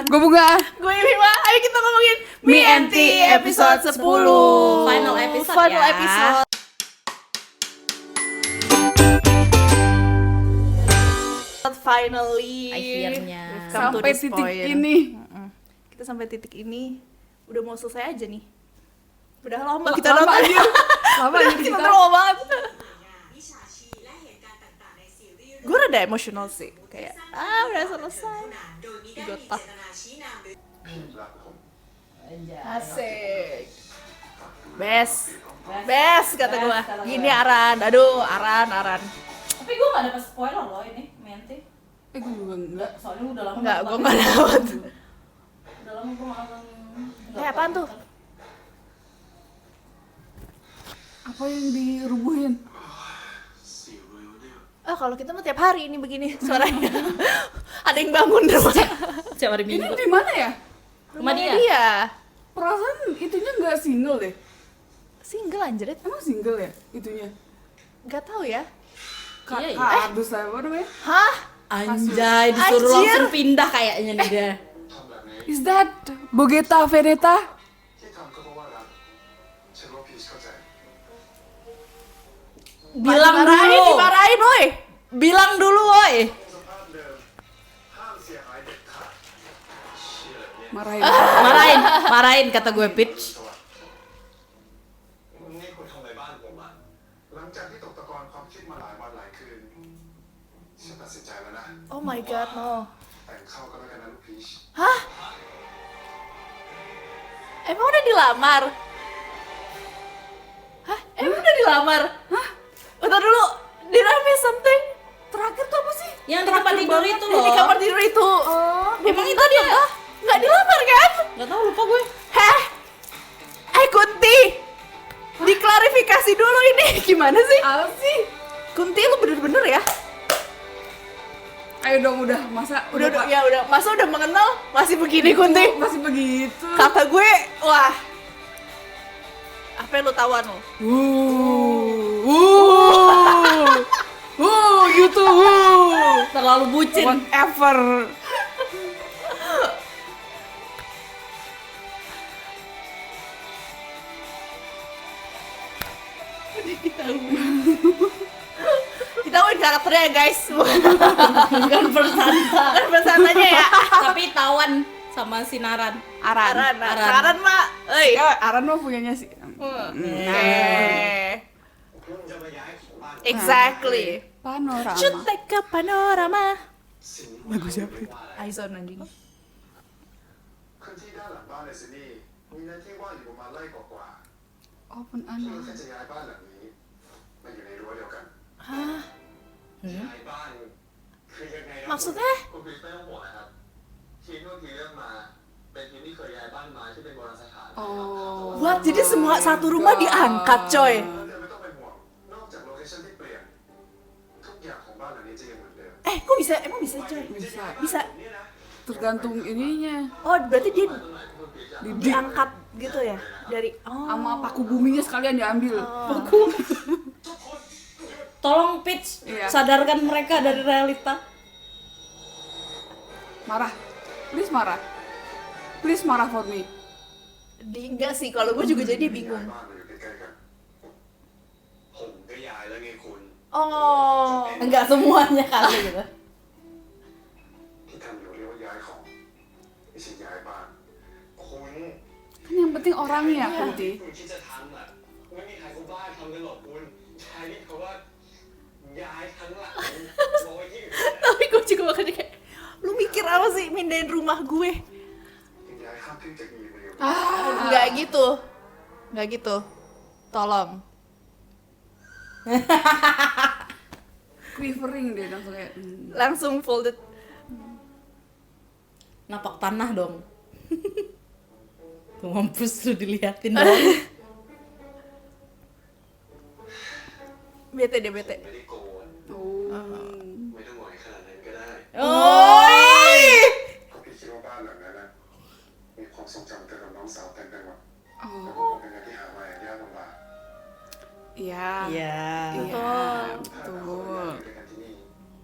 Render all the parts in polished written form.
Gue Bunga. Gue Bima. Ayo kita ngomongin Me and T episode 10. Final episode Final ya. episode. Finally. Akhirnya. We've come to Sampai this titik point. ini. Kita sampai titik ini. Udah mau selesai aja nih. Udah lama Lama kita nonton. anjir. Lama Udah anjir kita kita. lama banget. Gue rada emosional sih. Kayak, udah selesai. Gotak. Asik. Best. Best kata gue. Gini Aran. Aduh, Aran. Tapi gue gak dapet spoiler loh ini, Menti. Gue juga enggak. Soalnya udah lama. Enggak, gue gak dapet. Udah lama gue malah. Apaan tuh? Apa yang dirubuhin? Kalau kita mah tiap hari ini begini suaranya. Ada yang bangun rumahnya. Setiap hari Ini Minggu. di mana ya? Rumah dia. Dia. Perasaan itunya enggak single deh. Single anjir. Emang single ya itunya? Gak tahu ya. Iya, iya. Kardus apa namanya? Hah? Anjay, disuruh Anjir. langsung pindah kayaknya nih dia. Is that Bogeta Veneta? ที่ทำก็เพราะว่ารักฉันว่าพีชเข้าใจ Bilang dulu. Dimarahin, woi. Bilang dulu, woi. สภาพเดิมห้ามเสียหายเด็ดขาดเชี่ยเนี่ย Marahin. Marahin kata gue Pitch. นี่คุณทำอะไรบ้านผมอ่ะหลังจากที่ตกตะกอนความคิดมาหลายวันหลายคืนฉันตัดสินใจแล้วนะ Oh my god, no. แต่งเข้าก็แล้วกันนะลูกพีช Hah? Emang udah dilamar? Hah? Emang udah dilamar? Hah? Bentar dulu. Did I miss something? Terakhir tuh apa sih? Yang di tempat tidur itu Yang di loh. kamar tidur itu. Emang itu dia? Nggak dilamar kan? Gak tau, lupa gue. Heh? Kunti! Diklarifikasi dulu ini. Gimana sih? Apa sih? Kunti lu bener-bener ya? Ayo dong udah, masa Udah, Pak? ya udah. Masa udah mengenal masih begini Kunti? Masih begitu. Kata gue, wah. Apa yang lu tawan lu? Gitu. Terlalu bucin. Whatever. Ditawain karakternya guys. Bukan persanta. Kan pesanannya ya. Tapi tawan sama sinaran. Aran mak. Aran mah punyanya sih. Exactly. Panorama. Should take a panorama. lagu siapa itu? Aizon anjing. พื้นที่ด้านหลังบ้านในซิดนีย์มีเนื้อที่ว่างอยู่ประมาณไร่กว่า Open ๆที่เรา anak. แค่จะย้ายบ้านหลังนี้มาอยู่ในรั้วเดียวกัน Hah? ย้ายบ้านคือยังไงนะ Maksudnya? คุณพีชไม่ต้องห่วงนะครับทีมนู้นทีมเรื่องมาเป็นทีมที่เคยย้ายบ้านไม้ที่เป็นโบราณสถาน Oh. What? Jadi semua satu rumah diangkat coy. แต่ไม่ต้องเป็นห่วงนอกจากโลเคชั่นที่เปลี่ยนทุกอย่างของบ้านหลังนี้จะยังเหมือนเดิม Kok bisa? Emang bisa coy? Bisa. Tergantung ininya. Oh berarti dia 'Di diangkat gitu ya? Dari sama paku buminya sekalian diambil. Tolong Pitch, Iya. sadarkan mereka dari realita. Marah. Please marah. Please marah for me. Enggak sih, kalau gue juga jadi bingung. บ้านมาอยู่ใกล้ๆกันผมก็ย้ายแล้วไงคุณ Oh. Enggak semuanya kali gitu. ที่ทำอยู่เรียกว่าย้ายของไม่ใช่ย้ายบ้านคุณ Kan yang penting orangnya, Kunti. คุณคิดจะทำอ่ะไม่มีใครเขาบ้าทำกันหรอกคุณย้ายนี่เขาว่าย้ายทั้งหลังร้อยยี่สิบ Tapi gue juga makanya kayak, lu mikir apa sih mindahin rumah gue? ย้ายข้ามที่จะมีเร็ว Enggak gitu. Enggak gitu. Tolong. Quivering deh langsung kayak. Langsung folded. Napak tanah dong. Tuh mampus lu diliatin dong. Bete deh, bete. ไม่ได้โกน Oh. ไม่ต้องหวอยขนาดนั้นก็ได้ Oi! เพราะพี่คิดว่าบ้านหลังนั้นนะมีความทรงจำเกี่ยวกับน้องสาวเต็มไปหมด Oh. แต่ผมเป็นเงินที่หามาอย่างยากลำบาก Iya. Iya. Iya, ถ้าเราอยาก betul. อยู่ด้วยกันที่นี่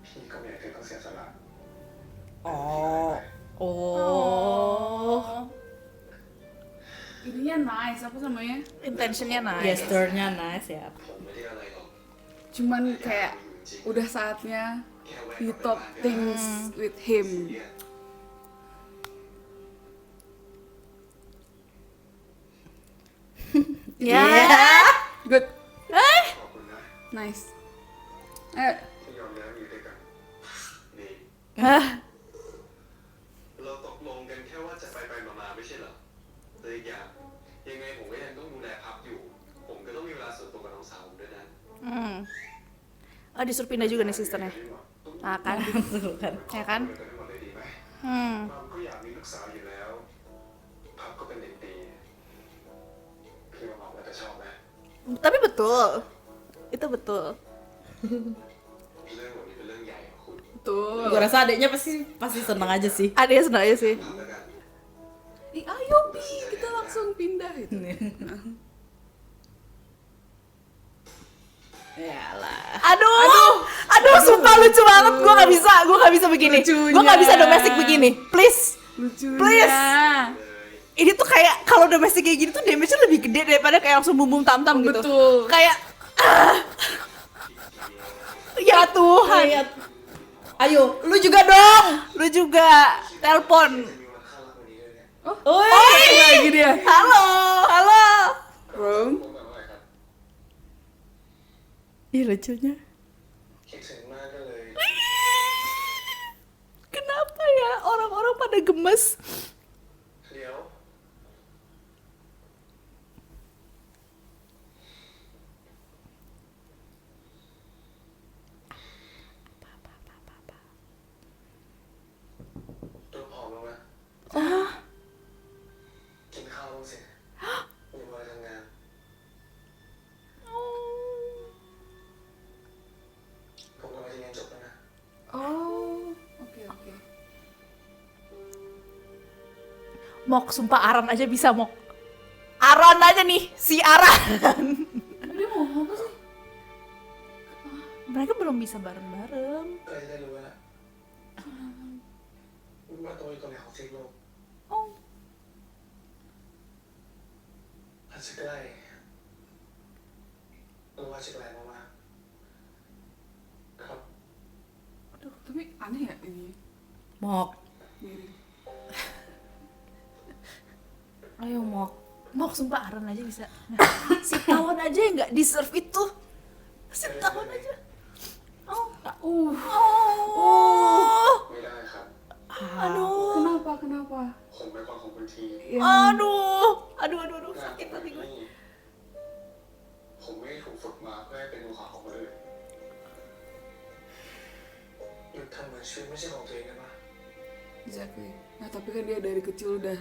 พี่ก็ไม่อยากให้ต้องเสียสละ Oh. Oh. dia nice, apa namanya? Intentionnya nice. Gesturnya nice ya. ผมไม่ได้อะไรหรอก Cuman kayak udah saatnya แค่แวะ you กลับ talk ไปบ้าน things with him. เนี่ย Ya. Good, ขอบคุณนะ nice. ที่ยอมย้ายมาอยู่ด้วยกันนี่ Hah? เราตกลงกันแค่ว่าจะไปมาไม่ใช่เหรอแต่อีกอย่างยังไงผมก็ยังต้องดูแลพับอยู่ ผมก็ต้องมีเวลาส่วนตัวกับน้องสาวผมด้วยนะ Oh, disuruh pindah juga nih sisternya. Nah kan, Tuh kan. ya kan? เดินกันให้หมดเลยดีไหม Hmm. มัมก็อยากมีลูกสาวอยู่แล้ว พับก็เป็นเด็กดีพี่ว่ามัมน่าจะชอบนะ Tapi betul. Itu betul. เรื่องวันนี้เป็นเรื่องใหญ่ของคุณ Tuh. Gue rasa adiknya pasti seneng aja sih. Adanya senang aja sih. พับแล้วกัน Ih, ayo Pi, kita langsung pindah gitu. Yalah. Aduh, sumpah lucu banget. Gue nggak bisa begini. Lucunya. Gue nggak bisa domestik begini. Please. Lucunya. Please. Ini tuh kayak kalau domestik kayak gini tuh damage-nya lebih gede daripada kayak langsung bum tam-tam gitu. Betul. Kayak ya Tuhan. Hayat. Ayo, lu juga dong. Lu juga telepon. มีวันข้างรักวันนี้ด้วยเนี่ย Oh, lagi dia. Halo. Bro. ผมแบบว่าอะไรครับ Ih, lucunya. คิดถึงมากก็เลย Kenapa ya orang-orang pada gemes? เดี๋ยวตัวผอมลงนะกินข้าวบ้างสิมีเวลาทำงานผมกำลังจะเรียนจบแล้วนะ Oh, oke oke. Mok, sumpah Aran aja bisa Mok. Aran aja nih, si Aran. Dia mau apa sih? Mereka belum bisa bareng-bareng. ใกล้จะได้รู้แล้วนะว่าตัวอยู่ตรงไหนของซีกโลก Oh, อาจจะใกล้หรือว่าจะไกลมากๆครับ Tapi aneh ya ini. Mok. Mirip. Ayo, Mok. Mok sumpah Aran aja bisa. Si Tawon aja yang nggak deserve itu. Si Tawon aja. Oh. ไม่ได้ครับ Aduh. Kenapa? Kenapa? ผมเป็นคนของคุณที Yang Aduh, sakit hati gue. ผมไม่ได้ถูกฝึกมาเพื่อให้เป็นมือขวาของคนอื่นหยุดทำเหมือนชีวิตไม่ใช่ของตัวเองได้ไหม Exactly. Nah, tapi kan dia dari kecil udah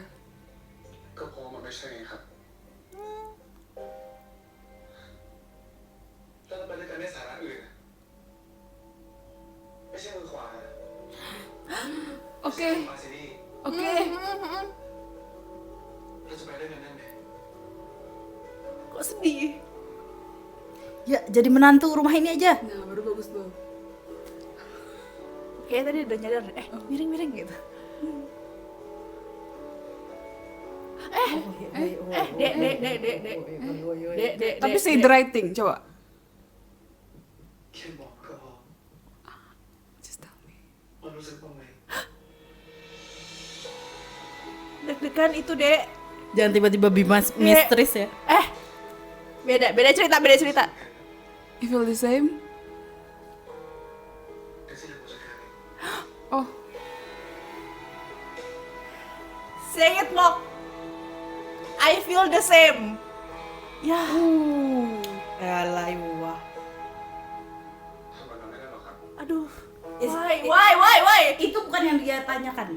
ก็เพราะมันไม่ใช่ไงครับถ้าเราไปด้วยกันในสาระอื่นอะไม่ใช่มือขวา Oke, มาสินี่ oke. เราจะไปด้วยกันนั่นไหม Kok sedih? Ya, jadi menantu rumah ini aja. Nah, baru bagus tuh. Kayaknya tadi udah nyadar deh. Miring-miring gitu. Dek. Tapi say the right thing, coba. แค่บอกก็พอ Just tell me. ว่ารู้สึกบ้างไหม Deg-degan itu, Dek. Jangan tiba-tiba Bimas mistress ya. Beda cerita. You feel the same? เดี๋ยวที่เราจะแค่นี้ Oh, Say it, Mok. I feel the same. Ya. Alah, wah. ทำแบบนั้นไม่ได้หรอกครับ Aduh. Is- Why? Itu bukan yang dia tanyakan.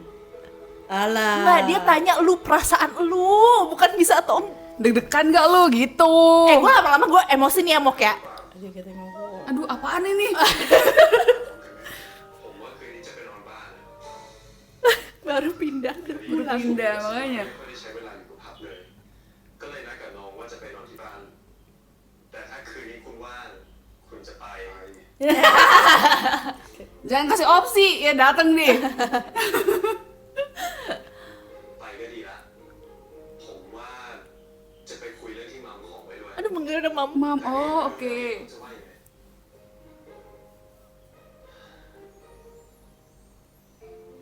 Alah. Mbak, dia tanya lu perasaan lu, bukan bisa atau deg-degan gak lu gitu? gue lama-lama gue emosi nih ya Mok ya. Ayo kita ngobrol. Aduh, apaan ini? ผมว่าคืนนี้จะไปนอนบ้าน Baru pindah ke pulang. Pindah makanya. ไม่ค่อยได้ใช้เวลาอยู่กับพับเลย ก็เลยนัดกับน้องว่าจะไปนอนที่บ้าน แต่ถ้าคืนนี้คุณว่าง คุณจะไป Jangan kasih opsi, ya dateng deh. ไปก็ดีละ ผมว่า Aduh, manggil udah mam. Mam, oh oke. จะว่ายังไง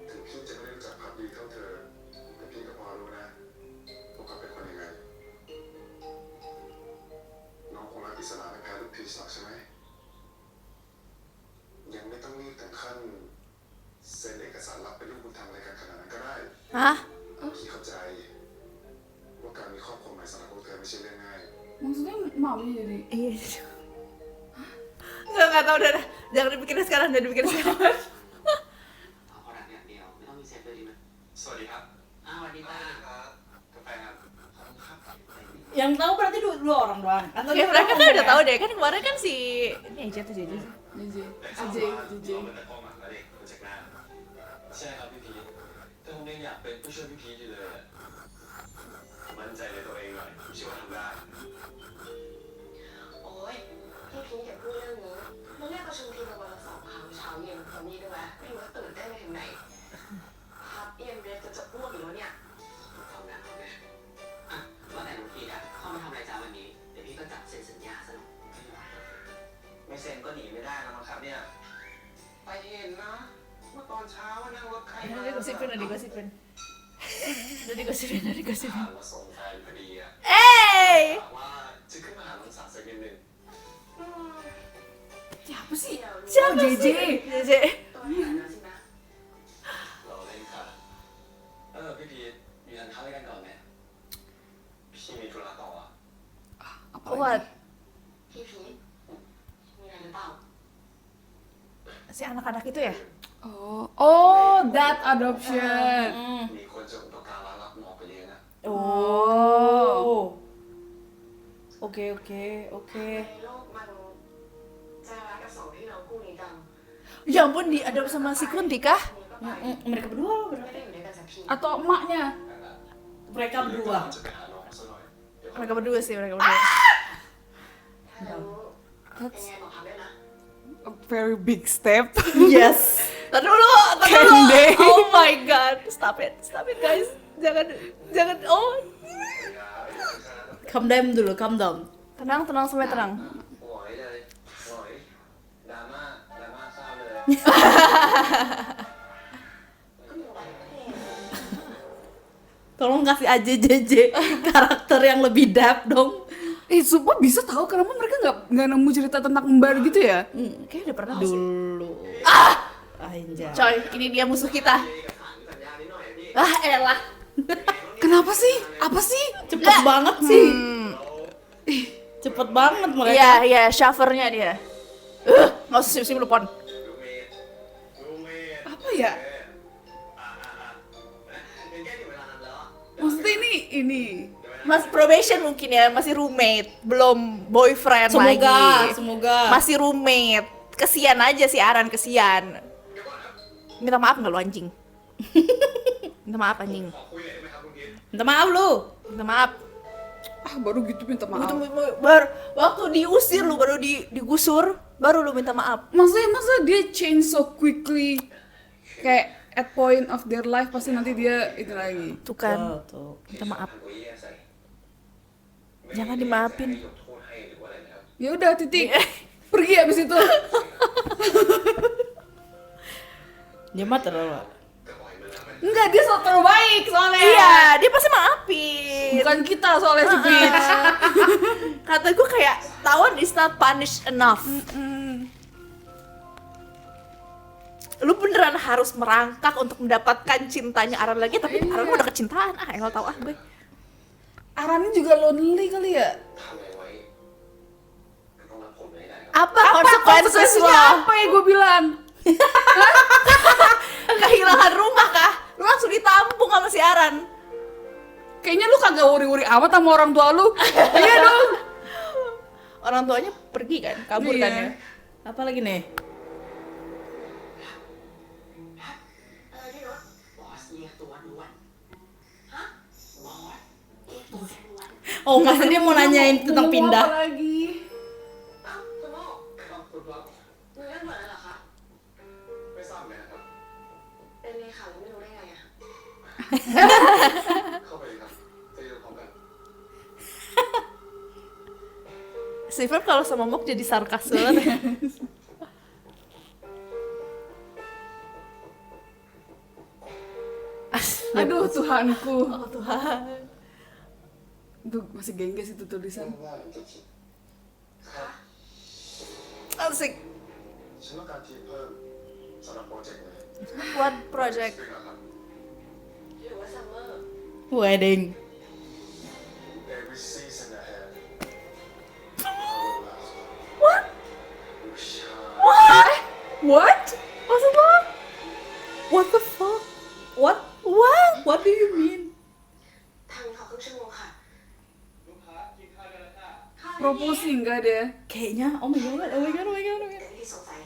ถึงพี่จะไม่ได้รู้จักพับดีเท่าเธอแต่พี่ก็พอรู้นะว่าเขาเป็นคนยังไงน้องคงรักอิสระไม่แพ้ลูกพีชหรอกใช่ไหมยังไม่ต้องรีบถึงขั้นเซ็นเอกสารรับเป็นลูกบุญธรรมอะไรกันขนาดนั้นก็ได้ Hah? พี่เข้าใจว่าการมีครอบครัวใหม่สำหรับพวกเธอไม่ใช่เรื่องง่าย Maksudnya mamanya jadi. Iya. Nggak tahu udah. Jangan dipikirin sekarang, jangan dipikirin sekarang. เอาพอดักอย่างเดียวไม่ต้องมีเซฟเลยดีไหม สวัสดีครับ อ้าวสวัสดีป้า ครับกาแฟครับ Yang tahu berarti dua orang doang. Atau Ya mereka kan udah tahu deh, kan kemarin kan si ini aja tuh jadi. JJ. แต่ทราบ AJ, ว่า JJ. เราเป็นตะกล้องหลังแล้วเด็กโปรเจกต์หน้าใช่ครับพี่พีทแต่ผมยังอยากเป็นผู้ช่วยพี่พีทอยู่เลยอะมั่นใจในตัวเองหน่อยผมเชื่อว่าทำได้ โอ๊ยพี่พีชอย่าพูดเรื่องนี้เราเรียกประชุมทีมกันวันละ2 ครั้งเช้าเย็นตอนนี้ด้วยวะไม่รู้ว่าตื่นเต้นไปถึงไหนครับเอ็มเรียนจะอ้วกอยู่แล้วเนี่ย เอานะเอานะอ่ะว่าแต่น้องพีทอ่ะเข้ามาทำอะไรจ้าวันนี้เดี๋ยวพี่ก็จับเซ็นสัญญาซะหน่อย ไม่เซ็นก็หนีไม่ได้แล้วมั้งครับเนี่ยไปเห็นนะเมื่อตอนเช้านั่งรถใครมา Udah digosipin, udah digosipin. Udah digosipin, udah digosipin. ผ่านมาส่งแฟนพอดีอะ Hey! ถามว่าจะขึ้นมาหาน้องสาวสักนิดนึง Siapa sih? Siapa Oh, JJ. JJ. ตัวแทนนะสินะ เราเล่นค่ะพี่พีทมีทานข้าวด้วยกันก่อนไหมพี่มีธุระต่ออะ Apa What? lagi? พี่พีชมีอะไรหรือเปล่า Si anak-anak itu ya? Oh, that adoption. มีคนจะอุปการะรับน้องไปเลี้ยงอะ Oh. Oke, oke, ใน oke. โลกมันใจร้ายกับ2 พี่น้องคู่นี้จัง Ya ampun, diadop sama si Kunti kah? นี้ก็ไป Mereka berdua ไม่ berarti. ได้อยู่ด้วยกันสักที Atau emaknya? Mereka berdua. จะไปหาน้องซะหน่อยเดี๋ยว Mereka berdua sih, mereka berdua. ถ้ารู้เป็นไงบอกพับด้วยนะ A very big step. Yes. Tar dulu, tar dulu. Kendeng. Oh my god, stop it guys. Jangan, oh. Calm down dulu, calm down. Tenang, semuanya tenang. หงอยเลยหงอยดราม่าเศร้าเลย ก็ดูไปเท่ Tolong kasih aja JJ karakter yang lebih depth dong. Sumpah bisa tahu kenapa mereka nggak nemu cerita tentang kembar gitu ya? Kayaknya udah pernah sih. Dulu. Anjay. Coy, ini dia musuh kita. มีเอกสารสัญญานิดหน่อยอะพี่ Elah. Kenapa sih? Apa sih? Cepet banget sih. Cepet banget mereka. Iya, shovernya dia. Nggak usah sim-sim lu, Pon. รูเมท Apa ya? เป็นแค่ถึงเวลานั้นแล้ว Maksudnya ini. Masih probation mungkin ya, masih roommate, belum boyfriend Semoga, lagi. semoga. Masih roommate. Kesian aja si Aran, kesian. Minta maaf nggak lu anjing? Minta maaf anjing. ขอคุยหน่อยได้ไหมครับคุณพีท Minta maaf lu. Minta maaf. Baru gitu minta maaf. Baru waktu diusir lu baru digusur, baru lu minta maaf. Maksudnya masa dia change so quickly? Kayak at point of their life pasti nanti dia itu lagi. Tuh kan. Tuh. Minta maaf. ทำตัวแย่ใส่ Jangan dimaafin. ไม่ยกโทษให้หรือว่าอะไรนะครับ Ya udah titik. Pergi abis itu. Dia mah terlalu. ก็ปล่อยมันแล้วมัน Enggak, dia so terbaik soalnya. Iya, dia pasti maafin. Bukan kita soalnya si bitch. Kata gue kayak Tawan is not punished enough. Lu beneran harus merangkak untuk mendapatkan cintanya Aran lagi, tapi Aran udah kecintaan. Elah tau gue. Aran ini juga lonely kali ya. ทำอะไรไว้ก็ต้องรับผลให้ได้ครับ Apa konsekuensinya? Konsekuensinya apa ya gue bilang? Kehilangan rumah kah? Lu langsung ditampung sama si Aran. Kayaknya lu kagak wuri-wuri amat sama orang tua lu. Iya dong. Orang tuanya pergi kan, kabur kan Iya. ya. Apa lagi nih? พี่รถ บอสเรียกตัวด่วนฮะบอสเรียกตัวด่วน Oh, masa dia mau nanyain tentang Mau pindah. apa lagi? เอ้าคุณโม่ ครับคุณว่า มีเรื่องด่วนอะไรเหรอคะ ไม่ทราบเลยนะครับ เป็นเลขาไม่รู้ได้ไงอะ เข้าไปเลยครับจะได้รู้พร้อมกัน Si Feb kalau sama Mok jadi sarkas banget. Aduh Tuhanku. Oh Tuhan. Tuh masih gengges itu tulisan. ว่าหลังจากคิด Asik. ฉันต้องการทีมเพิ่มสำหรับโปรเจกต์นี้ What project? ด้วยกันครับ หรือว่าซัมเมอร์ Wedding. Every season ahead What? What? Maksud lo? What the fuck? What? What? What do you mean? ทางนี้ขอครึ่งชั่วโมงค่ะ Proposing enggak dia? Kayaknya, oh my god, oh my god, oh my god, oh my แต่ god. ที่สงสัย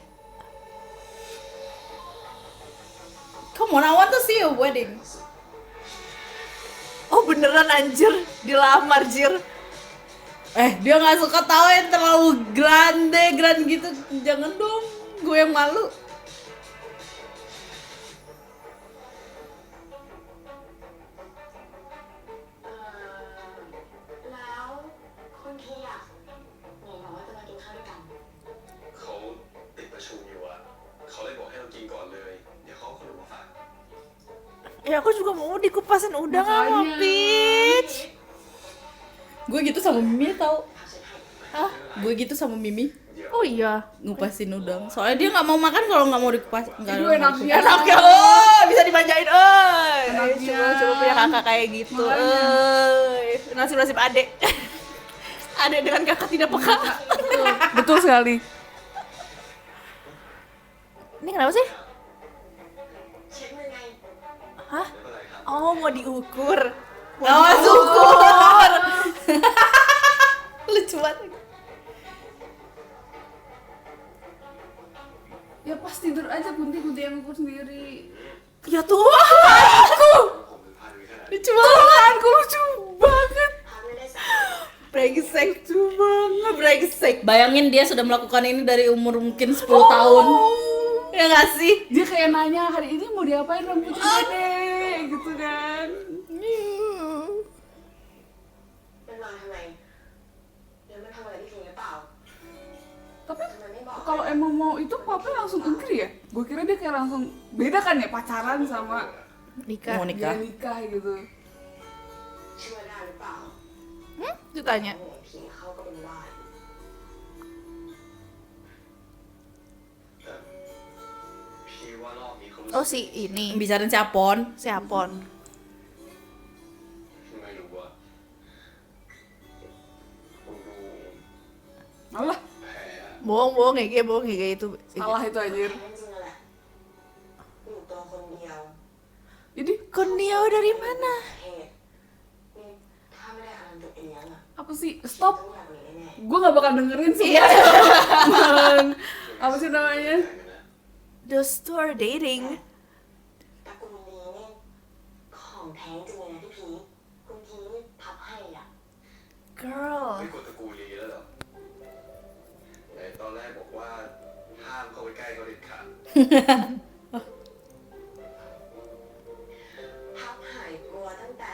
Come on, I want to see your wedding. Oh beneran anjir, dilamar jir. Dia nggak suka tahu yang terlalu grand gitu. Jangan dong, gue yang malu. แล้วคุณทีอ่ะไหนบอกว่าจะมากินข้าวด้วยกัน เขาติดประชุมอยู่อะเขาเลยบอกให้เรากินก่อนเลย เดี๋ยวเขาเอาขนมมาฝาก Ya aku juga mau dikupasin udang sama Makanya. Peach. Gue gitu sama Mimi tau. ทำเสร็จให้ Hah? Gue gitu sama Mimi, เดี๋ยว Oh iya. ngupasin udang. Soalnya dia nggak mau makan kalau nggak mau dikupas. Nggak Aduh, mau enaknya. dikupas. Enaknya, oh bisa dimanjain, Ayo Enaknya. coba punya kakak kayak gitu, nasib-nasib adek. Adek dengan kakak tidak peka. Betul sekali. Ini kenapa sih? เช็ดมือไง Hah? ไม่เป็นไรครับ Oh mau diukur. Oh, syukur. Lucu banget. Ya pas tidur aja Kunti yang ukur sendiri. Ya Tuhanku, ผมเป็นพานุขนาด lucu banget, lucu banget. พาไม่ได้ใส่ Brengsek, lucu banget. Brengsek. Bayangin dia sudah melakukan ini dari umur mungkin 10 tahun. Ya nggak sih? Dia kayak nanya hari ini mau diapain rambutnya deh gitu kan. มันมาทำไมแล้วมันทำอะไรที่ทีหรือเปล่า Tapi ทำไมไม่บอก kalau emang mau itu papa langsung agree ya? Gue kira dia kayak langsung beda kan ya pacaran sama Nikah. Mau nikah. dia nikah gitu. เชื่อได้หรือเปล่า Ditanya. ไหนผีเขาก็เป็นบ้า แต่พี่ว่ารอบนี้เขารู้ Oh สึก si ini, Bicarain si Apon. si Apon. ไม่รู้ว่าผมดู Alah, แพ้อะ Bohong itu. salah itu anjir. แค่จริงๆแหละอยู่ตัวคนเดียว Jadi Kurniaw dari mana? เหตุนี่ถ้าไม่ได้อารมณ์ตัวเองอ่ะ apa sih? Stop. ต้องอยากหนีแน่ Gue gak bakal dengerin sih. Apa sih namanya? แต่กันนะ Those two are dating. ๆตระกูลนี้นี่ของแท้จริงเลยนะพี่พีชคุณพีชนี่ทับให้อ่ะ Girl. ไม่กดตระกูลลีแล้วเหรอไหนตอนแรกบอกว่าห้ามเข้าไปใกล้เขาเด็ดขาด ทับหายกลัวตั้งแต่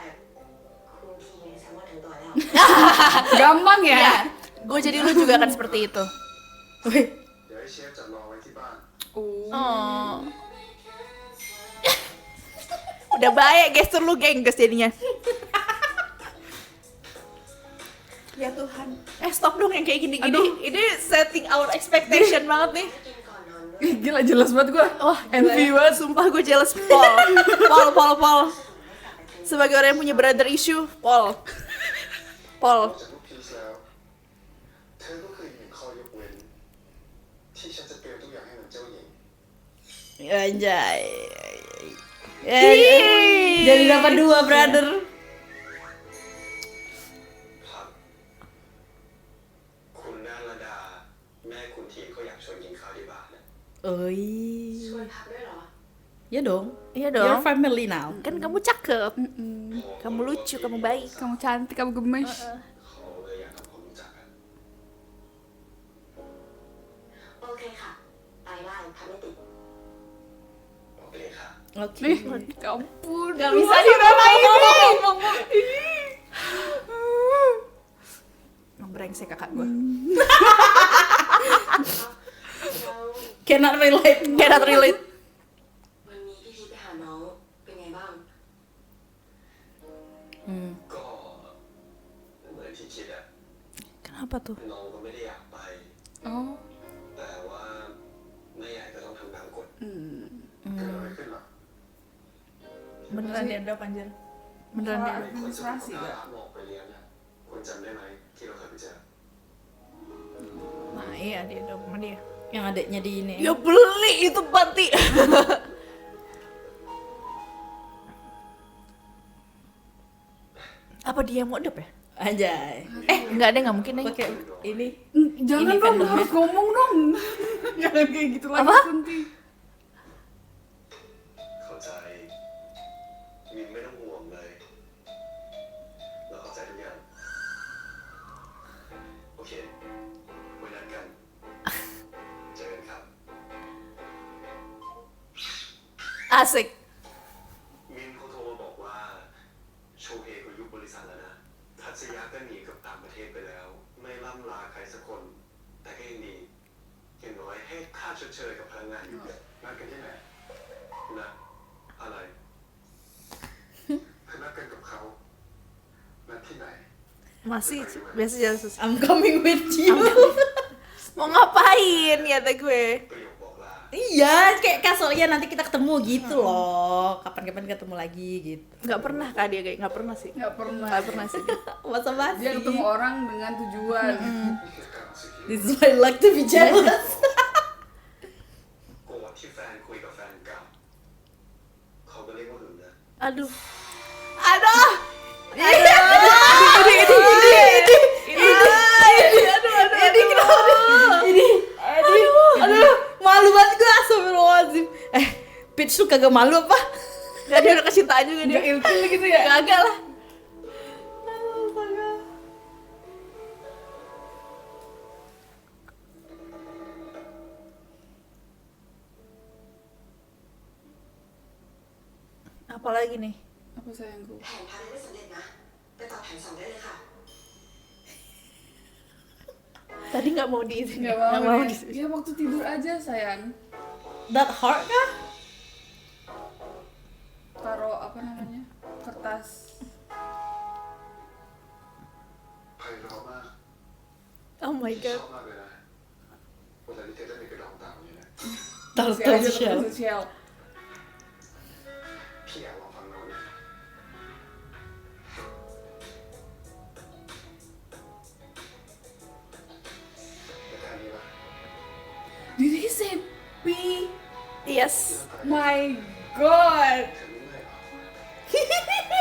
คุณพีในแซมมอนทั้งตัวแล้ว Gampang ya? Gue jadi lu juga akan seperti itu. เดี๋ยวให้เชฟจัดรอไว้ที่บ้าน Oh. Oh. Udah baik gestur lu gengges jadinya. Ya Tuhan. Stop dong yang kayak gini-gini. Aduh. Ini setting our expectation banget nih. กินก่อนนอนด้วย Ih, gila jelas banget gue. Wah, envy gila ya. Sumpah gue jealous Paul. Sebagai orang yang punya brother issue, Paul. นอกจากลูกพีชแล้ว เธอก็คืออีกหนึ่งข้อยกเว้น ที่ฉันจะเตรียมทุกอย่างให้เหมือนเจ้าหญิง Anjay. Jadi dapat 2 brother. พักคุณนาราดา แม่คุณทีเขาอยากชวนกินข้าวที่บ้านนะ Oi. ชวนพักด้วยเหรอ Ya dong. Iya Your dong. family now. Kan kamu cakep. Kamu lucu, kamu baik. Kamu cantik, kamu gemes. เขาเลยอยากทำความรู้จักกัน โอเคค่ะ ไปได้พักไม่ติด โอเคค่ะ Oke. Nih, ya ampun. Gak bisa dirasain. brengsek kakak gue. แล้ว Cannot relate. Cannot relate. วันนี้พี่พีชไปหาน้องเป็นไงบ้าง ก็เหมือนที่คิดอะ Kenapa tuh? น้องก็ไม่ได้อยากไป Oh. แต่ว่าไม่อยากจะต้องทำตามกฎ Hmm. เกิดอะไรขึ้นหรอ Beneran dia drop anjir. Beneran dia. ในคนสมัย Administrasi ก่อน gak? หมอกไปเลี้ยงอะคุณจำได้ไหมที่เราเคยไปเจอ Nah iya dia drop sama dia. Yang adiknya di ini. Ya beli itu panti. Apa dia mau drop ya? Anjay. Enggak ada, nggak mungkin deh. Pakai ini. Jangan Ini dong, fandomnya. harus ngomong dong. Jangan kayak gitu lagi, Apa? Kunti. เข้าใจมินไม่ต้องห่วงเลยเราเข้าใจทุกอย่างโอเคไว้นัดกันเจอกันครับ Asik. มินเขาโทรมาบอกว่าโชเฮเขายุบบริษัทแล้วนะทัศยะก็หนีกลับต่างประเทศไปแล้ว ไม่ล่ำลาใครสักคน แต่ก็ยังดีอย่างน้อยให้ค่าชดเชยกับพนักงานอยู่นัดกันที่ไหนนะอะไรเธอนัดกันกับเขานัดที่ไหน Masih biasa jalan susah. I'm coming with you. Mau ngapain ya teh gue? ประโยคบอกลา Iya, kayak kasoya nanti kita ketemu gitu loh. Kapan-kapan ketemu lagi gitu. Nggak pernah kak dia kayak nggak pernah sih. Nggak pernah. Nggak pernah sih. Masa basi. Dia ketemu orang dengan tujuan. เหตุการณ์สิ This is why I like to be jealous. โกรธที่แฟนคุยกับแฟนเก่าเขาก็เรียกว่าหึงนะ Aduh. Aduh. Aduh, malu banget gue, astagfirullahaladzim. Peach tuh kagak malu apa? Nggak, dia udah kecintaan juga dia. Nggak ilfil gitu ya? Kagak lah. Apalagi nih? Apa sayangku? แผนพาได้สำเร็จนะ ไปต่อแผน2ได้เลยค่ะ Tadi nggak mau di Nggak mau deh. Ya waktu tidur aja sayang. That hard kah? Taruh apa namanya? Kertas. ไพเราะมาก Oh my ช god. อบมากเลยนะเวลาที่เธอได้มีกระดองเต่าเนี่ยนะ Taruh Kasih aja shell. kertas shell. พี่อยากลองฟังโน้ตนะแต่อันนี้ล่ะ Did he say pee? Yes. My God. เธอรู้ไหมเหรอ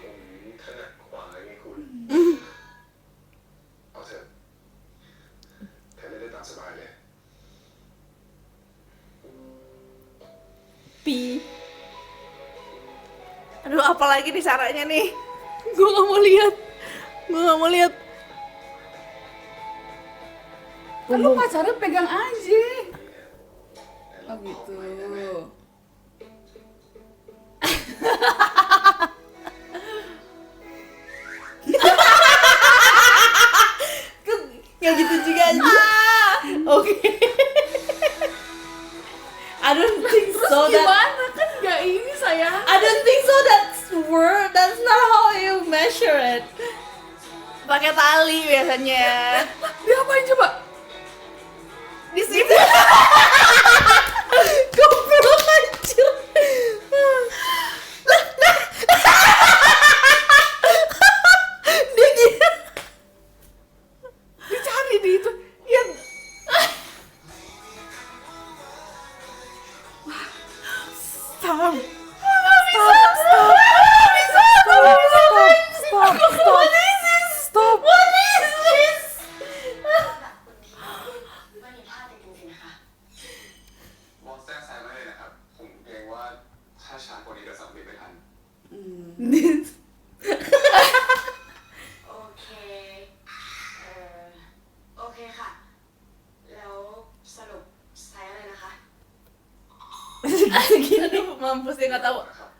ผมถนัดขวาไงคุณเอาเถอะเธอเล่นได้ตามสบายเลย Pi. Aduh, apalagi nih caranya nih? Gue nggak mau lihat. Gue nggak mau lihat. Kan lu pacarnya pegang aja. Oh gitu. Ya gitu juga aja. Oke. I don't think Terus so that gimana kan nggak ini sayang? I don't think so that's word. That's not how you measure it. Pakai tali biasanya. Dia apain coba? Di sini. Goblok anjir. Dia gini. Dicari di itu. Yang Stop. Stop. ไม่มีพลาดจริงๆนะคะ บอกแทรกแซงไว้เลยนะครับ ผมเกรงว่าถ้าช้ากว่านี้เดี๋ยวสำเร็จไม่ทัน โอเค โอเคค่ะ แล้วสรุปไซส์อะไรนะคะ Aduh, mampus dia nggak tahu. นะครับ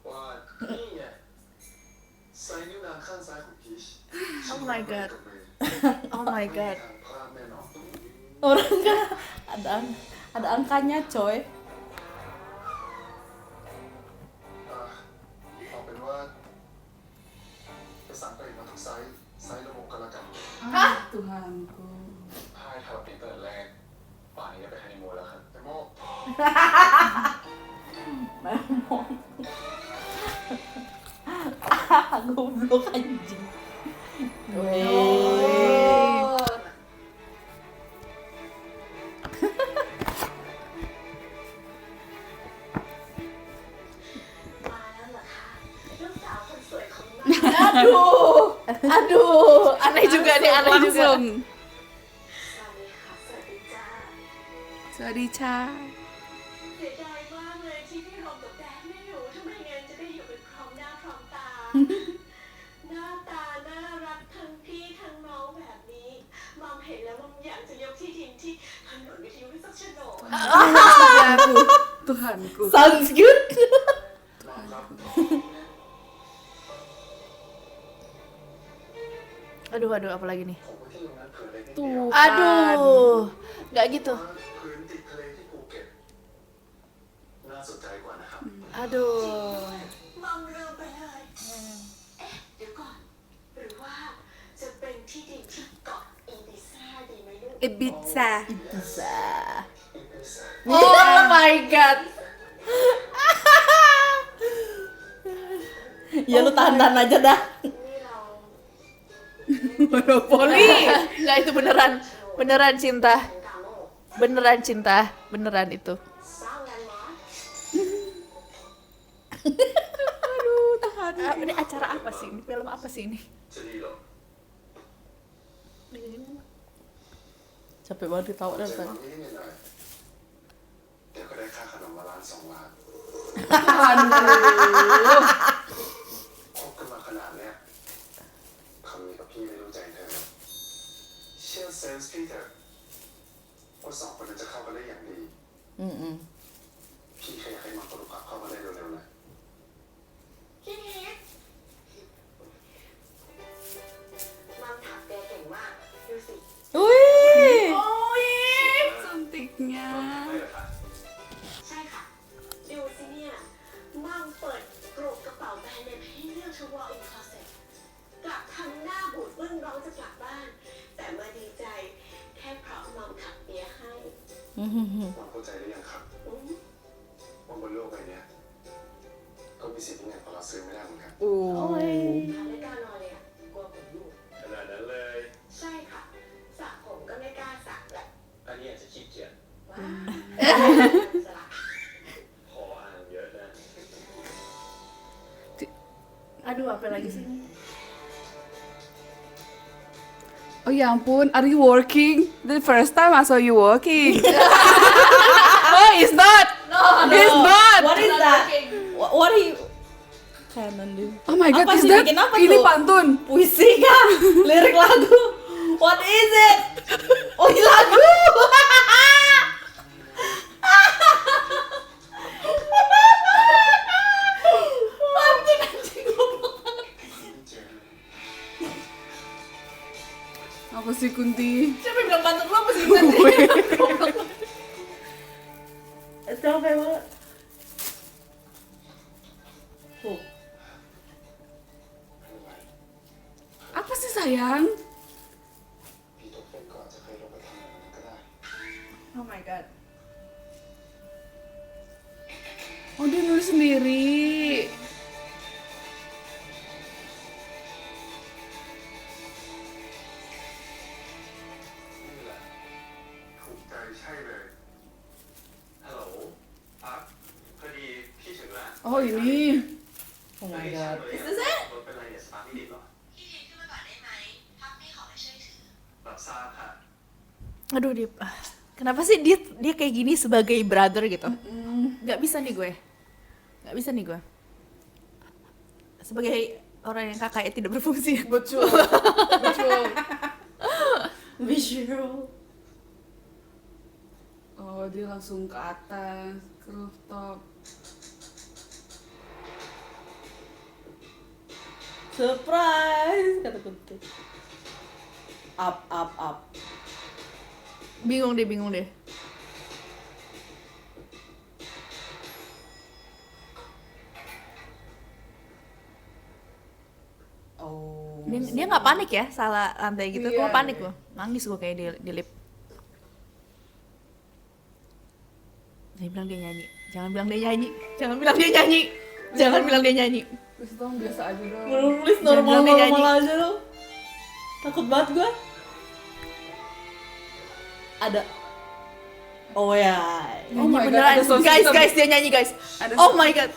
ว่านี่ไงไซส์นิ้วนางข้างซ้ายของพีช Oh my god. Oh my god. พลาดแน่นอน Orang kan ada angkanya, coy. เอาเป็นว่าไปสั่งผลิตมาทุกไซส์ระบบกันละกัน Ah, Tuhanku. ถ้าให้ทำปีเตอร์แรกป่านนี้จะไปฮันนีมูนแล้วครับแต่โม Goblok anjing. Aduh, aneh juga nih, aneh juga. Langsung. สวัสดีค่ะ Swaddy cha. เสียดายมากเลยที่พี่รอมกับแดนไม่อยู่ถ้าไม่งั้นจะได้อยู่เป็นพร้อมหน้าพร้อมตา หน้าตาน่ารักทั้งพี่ทั้งน้องแบบนี้มองเห็นแล้วมองอยากจะยกที่ดินที่ถนนวิทยุให้สักโฉนด Tuhanku. Sounds good. น้องครับ Aduh, apa lagi nih? ผมไปที่ตรงนั้นเผื่ออะไรนิด Tuh เดียว kan. Aduh, nggak gitu. พื้นติดทะเลที่ภูเก็ตน่าสนใจกว่านะครับ Aduh. มองเรือไปเลยเอ๊ะเดี๋ยวก่อน หรือว่าจะเป็นที่ดินที่เกาะอีบิซ่าดีไหมลูก Ibiza. Bisa. อีกไม่แสน Oh my god. Ya lu tahan-tahan aja dah. นี่เรา Monopoli. Nggak, itu beneran. Beneran cinta. เป็นกาโม Beneran cinta. Beneran itu. สร้างแลนด์มาร์ค Aduh, Tuhan. Ini acara apa sih? Ini film apa sih ini? จะดีเหรอ Capek banget ditawa ใจ dan มัน tadi. นิดหน่อยเดี๋ยวก็ได้ค่าขนมมา1-2 ล้าน Aduh. คบกันมาขนาดเนี้ยคำนี้กับพี่ไม่รู้ใจเธอเชื่อเซนส์พี่เถอะว่าสองคนนั้นจะเข้ากันได้อย่างดี พี่แค่อยากให้มันกระดูกกลับเข้ามาได้เร็วๆนะ พี่พีทมัมถักเปียเก่งมาก ดูสิ Wih. Cantiknya. ได้เหรอคะ ใช่ค่ะ ดูสิเนี่ยมัมเปิดกระกระเป๋าแบรนด์เนมให้เลือกเฉพาะอินคอเซ็ตกลับทำหน้าบูดบึ้งร้องจะกลับบ้าน แต่มาดีใจ แค่เพราะมัมถักเปียให้ หวังเข้าใจหรือยังครับ อืม ว่าบนโลกใบเนี้ยก็มีสิ่งที่ไหนของเราซื้อไม่ได้เหมือนกัน Oh. ทำไม่กล้านอนเลยอ่ะ กลัวผมอยู่ ขนาดนั้นเลย ใช่ค่ะสระผมก็ไม่กล้าสระแหละ อันนี้อาจจะขี้เกียจ ว้าสระ พออ่านเยอะนะ Aduh, apa lagi sih ini? Oh ya ampun, are you working? The first time I saw you working. Oh, it's not. No, It's not. What is that? What are you? Kanan deh. Oh my god, Apa is sih? that? Bikin apa Ini tuh? pantun. Puisi kah? Lirik lagu? What is it? Oh, ini lagu. Anjing, anjing, goblok. เจอ Apa sih Kunti? Siapa yang bilang pantun lu apa sih? Capek banget. Tuh. ไม่เป็นไร Apa sih sayang? พี่ตกเป็นก็อาจจะเคยลงไปทำแบบนั้นก็ได้ Oh my god. Oh dia nulis sendiri. นี่แหละถูกใจใช่เลย ฮัลโหลอ่ะพอดีพี่ถึงแล้ว Oh ini. Oh my god. Is this it? รถเป็นไรเนี่ยสตาร์ทไม่ติดเหรอ พี่พีทขึ้นมาก่อนได้ไหมพักพี่ขอไปช่วยถือ รับทราบค่ะ Aduh, kenapa sih dia kayak gini sebagai brother gitu? Nggak bisa nih gue. Nggak bisa nih gue. Sebagai orang yang kakaknya tidak berfungsi. Betul. Betul. Visual. Oh dia langsung ke atas, ke rooftop. Surprise, kata Kunti. Up. Bingung deh. Oh. Dia nggak panik ya salah lantai gitu. Iya. Gua panik gua. Nangis gua kayak di lift. Jangan bilang dia nyanyi. Jangan bilang dia nyanyi. Terus dong biasa aja dong. Nulis Jangan bilang dia nyanyi. normal aja lo. Takut banget gue. Ada. Oh ya. Oh my God, Beneran. ada sound Guys, system. dia nyanyi guys. Ada Oh sound- my god.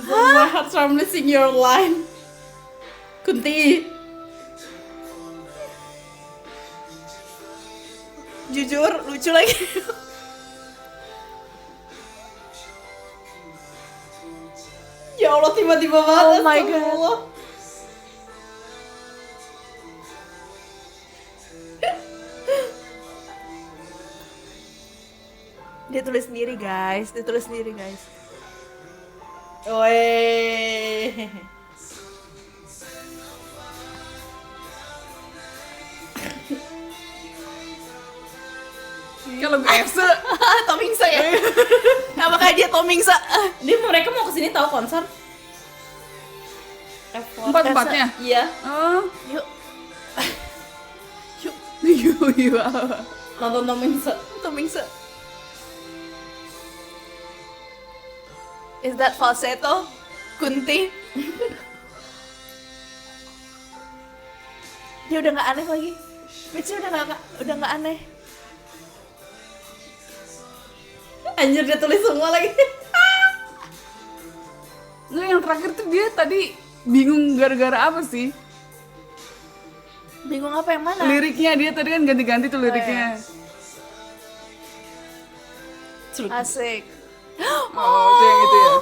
My heart from missing your line. Kunti. Jujur lucu lagi. Ya Allah tiba-tiba banget. Oh my God. astagfirullah. Dia tulis sendiri guys. Woi. Kalau gue Ese, Tomingsa ya. Apakah dia Tomingsa? Mereka mau kesini tahu konser? empat-empatnya. Iya. Oh, Yuk. yuk. Nonton Tomingsa. Is that falsetto? Kunti? Dia udah nggak aneh lagi. Mitch udah nggak aneh. Anjir dia tulis semua lagi. Nggak, yang terakhir tuh dia tadi bingung gara-gara apa sih? Bingung apa yang mana? Liriknya dia tadi kan ganti-ganti tuh liriknya. Asik. Oh, itu yang itu ya.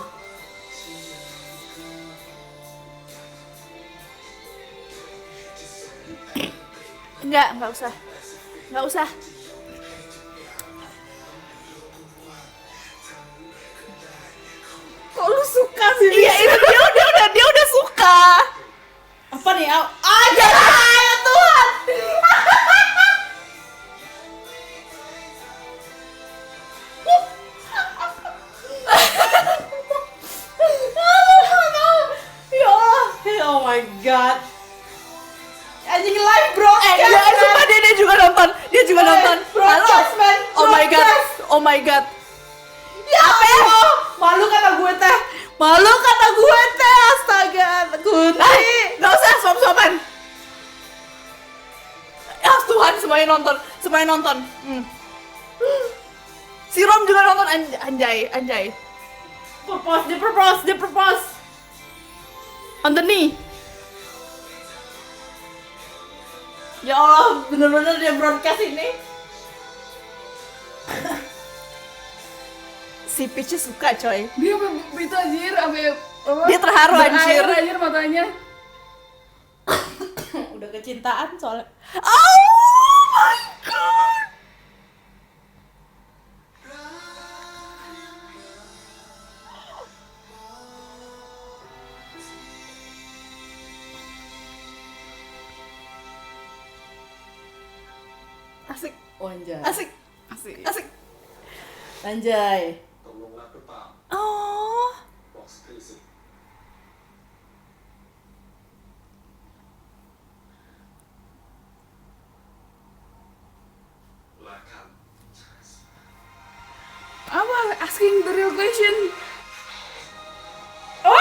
Nggak usah. Kok lu suka sih? Iya itu dia udah suka. Apa nih? Aja ya Tuhan. Ya Allah. Oh my god. Anjing live broadcast. Sumpah dia juga nonton. Halo. Broadcast man. Oh my god. Ya Allah. Malu kata gue teh. Astaga. Kunti. Nggak usah suap-suapan. Ya Tuhan semuanya nonton. Si Rom juga nonton anjay. Dia propose. Anthony. Ya Allah, bener-bener dia broadcast ini. Si Peach suka coy. Dia itu anjir sampai apa? Dia terharu, anjir. Berair, anjir matanya. Udah kecintaan soalnya. Oh my god. Asik. Oh, anjay. Asik. Anjay. ตกลงรักหรือเปล่า Oh. บอกสักทีสิ รักครับ Apa? Asking the real question. Oh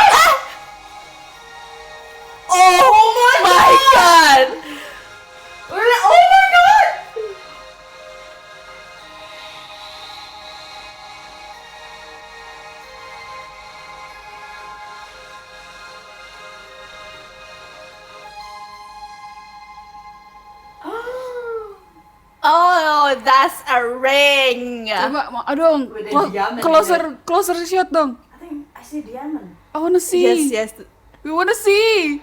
my god. Oh my god. Oh, that's a ring. Coba, dong. Udah dijamin, Closer shot dong. I think I see diamond. I wanna see. Yes. We wanna see.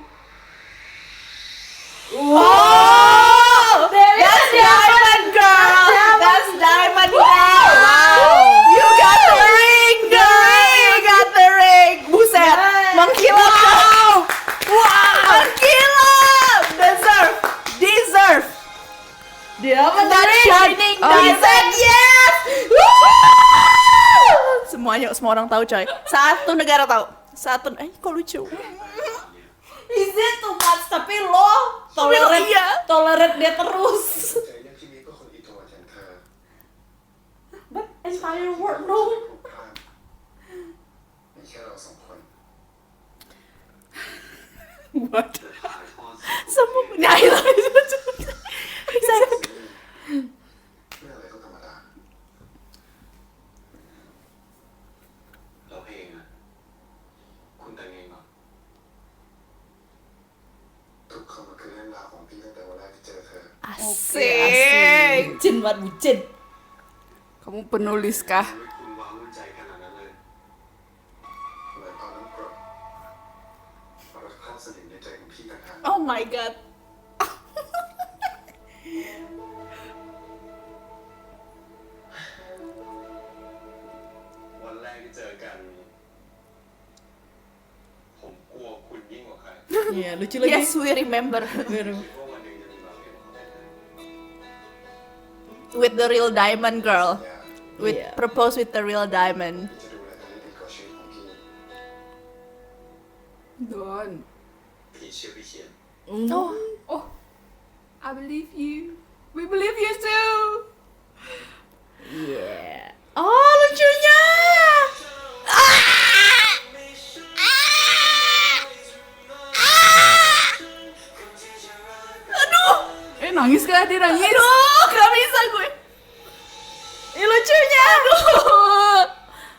Oh, that's diamond girl. That's diamond girl. Wow. You got the ring, girl. Dia Shining Oh, Diamond. said yes. Semua orang tahu coy. Satu negara tahu. Kok lucu. Is it too much? Tapi lo tolerate, Iya. tolerate dia terus. ใจเรื่องที่นี้ก็คนอินโทรเวิร์ตอย่างเธอ But entire world no. ถูกพลาดมีแค่เราสองคน What? จะถ่ายทอดสด Semua menyanyi lagi. Excited. เรื่องอะไรก็ธรรมดา แล้วเพลงอ่ะ คุณแต่งเองเหรอ ทุกคำมันคือเรื่องราวของพี่ตั้งแต่วันแรกที่เจอเธอ Asik. Bucin banget bucin. Kamu penulis kah? ทำให้คุณว้าวุ่นใจขนาดนั้นเลย เหมือนตอนนั้นกรดเราเข้าสนิทในใจของพี่ต่างหาก Oh my god. วันแรกที่เจอกัน ผมกลัวคุณยิ่งกว่าใคร Iya, lucu lagi. Yes, we remember. คิดว่าวันหนึ่งจะมีเราเองของเขา With the real diamond girl. เนี่ย With Yeah. propose with the real diamond. จะดูแลเธอให้ดีกว่าชีวิตของพี่ Don. พี่เชื่อพี่เขียน Oh, oh, I believe you. We believe you too. Yeah. Oh, lucunya. Nangis kah? Dia nangis. Aduh, gak bisa gue. Ih, lucunya, aduh.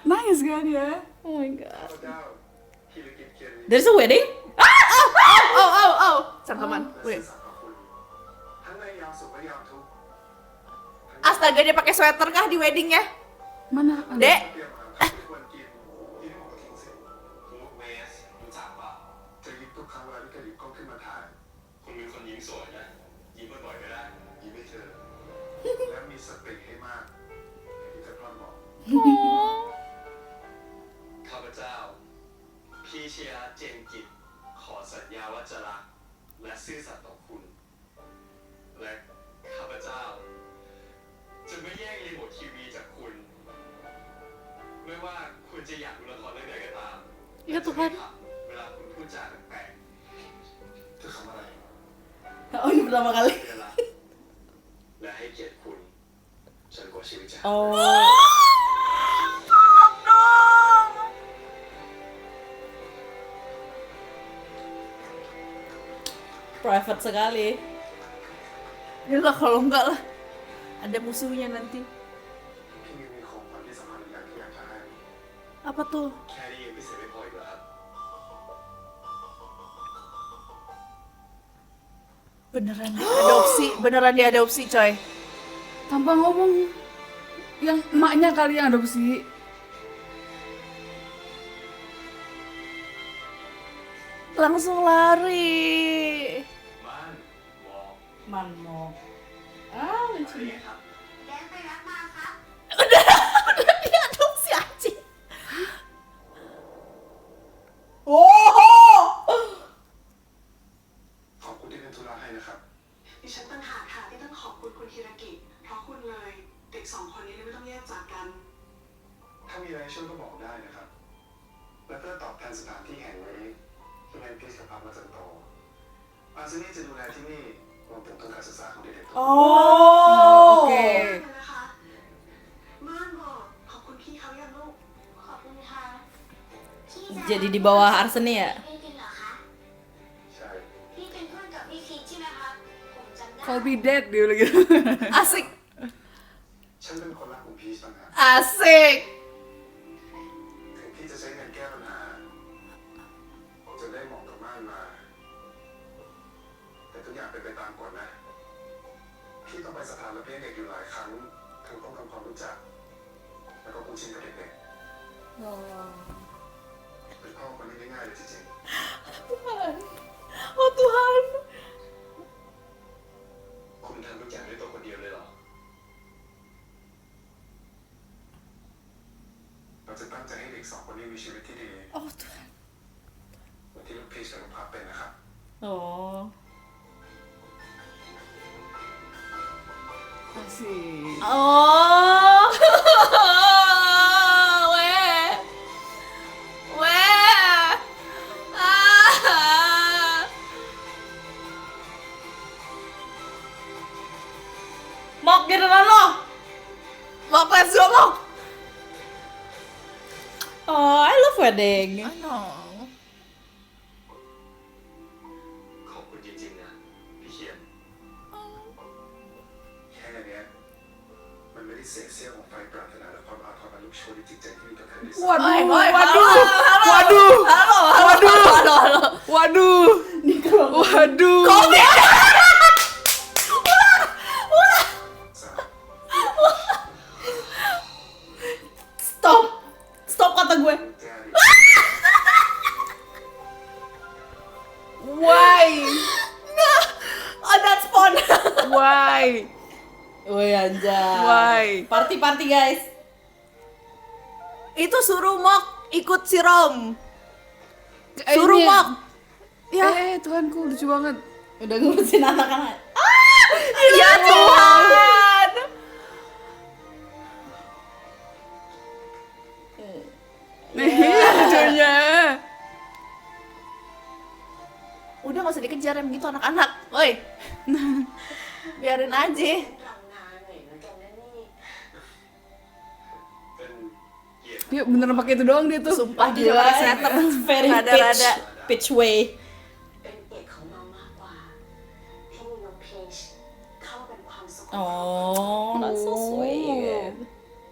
Nangis kah dia? Oh my god. พระเจ้าพี่ลิขิตเขียน There's a wedding? Oh. Sangkaman. และ Wait. สื่อสารกับคุณทั้งในยามสุขและยามทุกข์ Astaga, dia pakai sweater kah di weddingnya? Mana? Dek. เตรียมอาหารที่ควรกินที่หมอทิ้งเสร็จ คุณลูกเวสรู้จักเปล่า จะยิ้มทุกครั้งเวลาที่แกหยิบกล้องขึ้นมาถ่าย คุณเป็นคนยิ้มสวยนะ ยิ้มบ่อยๆก็ได้ ยิ้มให้เธอ และมีสติให้มากที่จะพร่ำบอก ข้าพเจ้า พี่เชียร์เจนกิจขอสัญญาว่าจะรัก และซื่อสัตย์ต่อคุณ และข้าพเจ้า จะไม่แย่งรีโมททีวีจากคุณ ไม่ว่าคุณจะอยากดูละครเรื่องใดก็ตาม Ya Tuhan. เวลาคุณพูดจาแปลก เธอทำอะไร Oh, ini pertama kali. ๆเวลาและให้เกียรติคุณจนกว่าชีวิตจะ Oh. Private sekali. Ya lah, kalau enggak lah. Ada musuhnya nanti. พี่มีของขวัญที่สำคัญอีกอย่างที่อยากจะให้ Apa tuh? แค่นี้ยังพิเศษไม่พออีกเหรอครับ Beneran diadopsi coy. Tanpa ngomong. Yang emaknya kali yang adopsi. Langsung lari. มันมอง Mano. Ah, อะไร lucu. เงี้ยครับ แดนไปรับมาครับ Udah diadopsi anjing. Oh. ขอบคุณที่เป็นธุระให้นะครับ ดิฉันต่างหากค่ะที่ต้องขอบคุณคุณฮิรากิ เพราะคุณเลย เด็กสองคนนี้เลยไม่ต้องแยกจากกัน ถ้ามีอะไรช่วยก็บอกได้นะครับ และเพื่อตอบแทนสถานที่แห่งนี้ที่ให้พี่กับพักมาจนโตอาซินี่จะดูแลที่นี่รวมถึงทุนการศึกษาของเด็กๆทุกคน Oh. Oke. นะคะม่านบอกขอบคุณพี่เขายังลูก ขอบคุณค่ะ Jadi di bawah Arsene ya? พี่จริงเหรอคะ ใช่ พี่เป็นเพื่อนกับพี่คิดใช่ไหมคะ ผมจำได้ Call me dad dia lagi. Asik. ฉันเป็นคนรักของพีชต่างหาก Asik. ถึงพี่จะใช้เงินแก้ปัญหาจนได้เหมาะกับม่านมา แต่ทุกอย่างเป็นไปตามกฎนะ พี่ต้องไปสถานรับเลี้ยงเด็กอยู่หลายครั้งทั้งต้องทำความรู้จัก แล้วก็คุ้นชินกับเด็กๆเป็นพ่อคนนี้ไม่ง่ายเลยจริง Oh Tuhan. ๆ คุณทำทุกอย่างด้วยตัวคนเดียวเลยเหรอ ๆเราจะตั้งใจให้เด็กสองคนนี้มีชีวิตที่ดี Oh, Tuhan. เหมือนที่ลูกพีชกับลูกพับเป็นนะครับ Oh. Asik. Oh. Weh. Weh. Ah. Mok giliran lo. Mok, let's go, Mok. Oh, I love wedding. I know. ขอบคุณจริงๆนะพี่เขียนแค่เนี้ยมันไม่ได้เศษเสี้ยวของไฟปรารถนาและความอาถรรพ์อันลุกโชนในจิตใจที่มีต่อเธอด้วยซ้ำ Waduh, waduh, waduh, waduh, waduh. Stop. Stop kata gue. Why? Oh, that's fun. Why? Woi anjay. Why? Party guys. Itu suruh Mok ikut si Rom. Eh, Suruh ini- Mok. Ya. Tuhanku lucu banget. Udah ngurusin anak-anak. Ya Tuhan. Lucunya. Udah gak usah dikejar yang gitu anak-anak. Woi. Biarin aja. ทำงานเหนื่อยเหมือนกันนะนี่ เป็นเกียรติ Dia beneran pakai itu doang dia tuh. Sumpah dia pakai sweater. Very Rada-rada. pitch way. เป็นเกียรติของเรามากกว่าที่มีน้องพีชเข้าเป็นความสุข Oh, that's so sweet.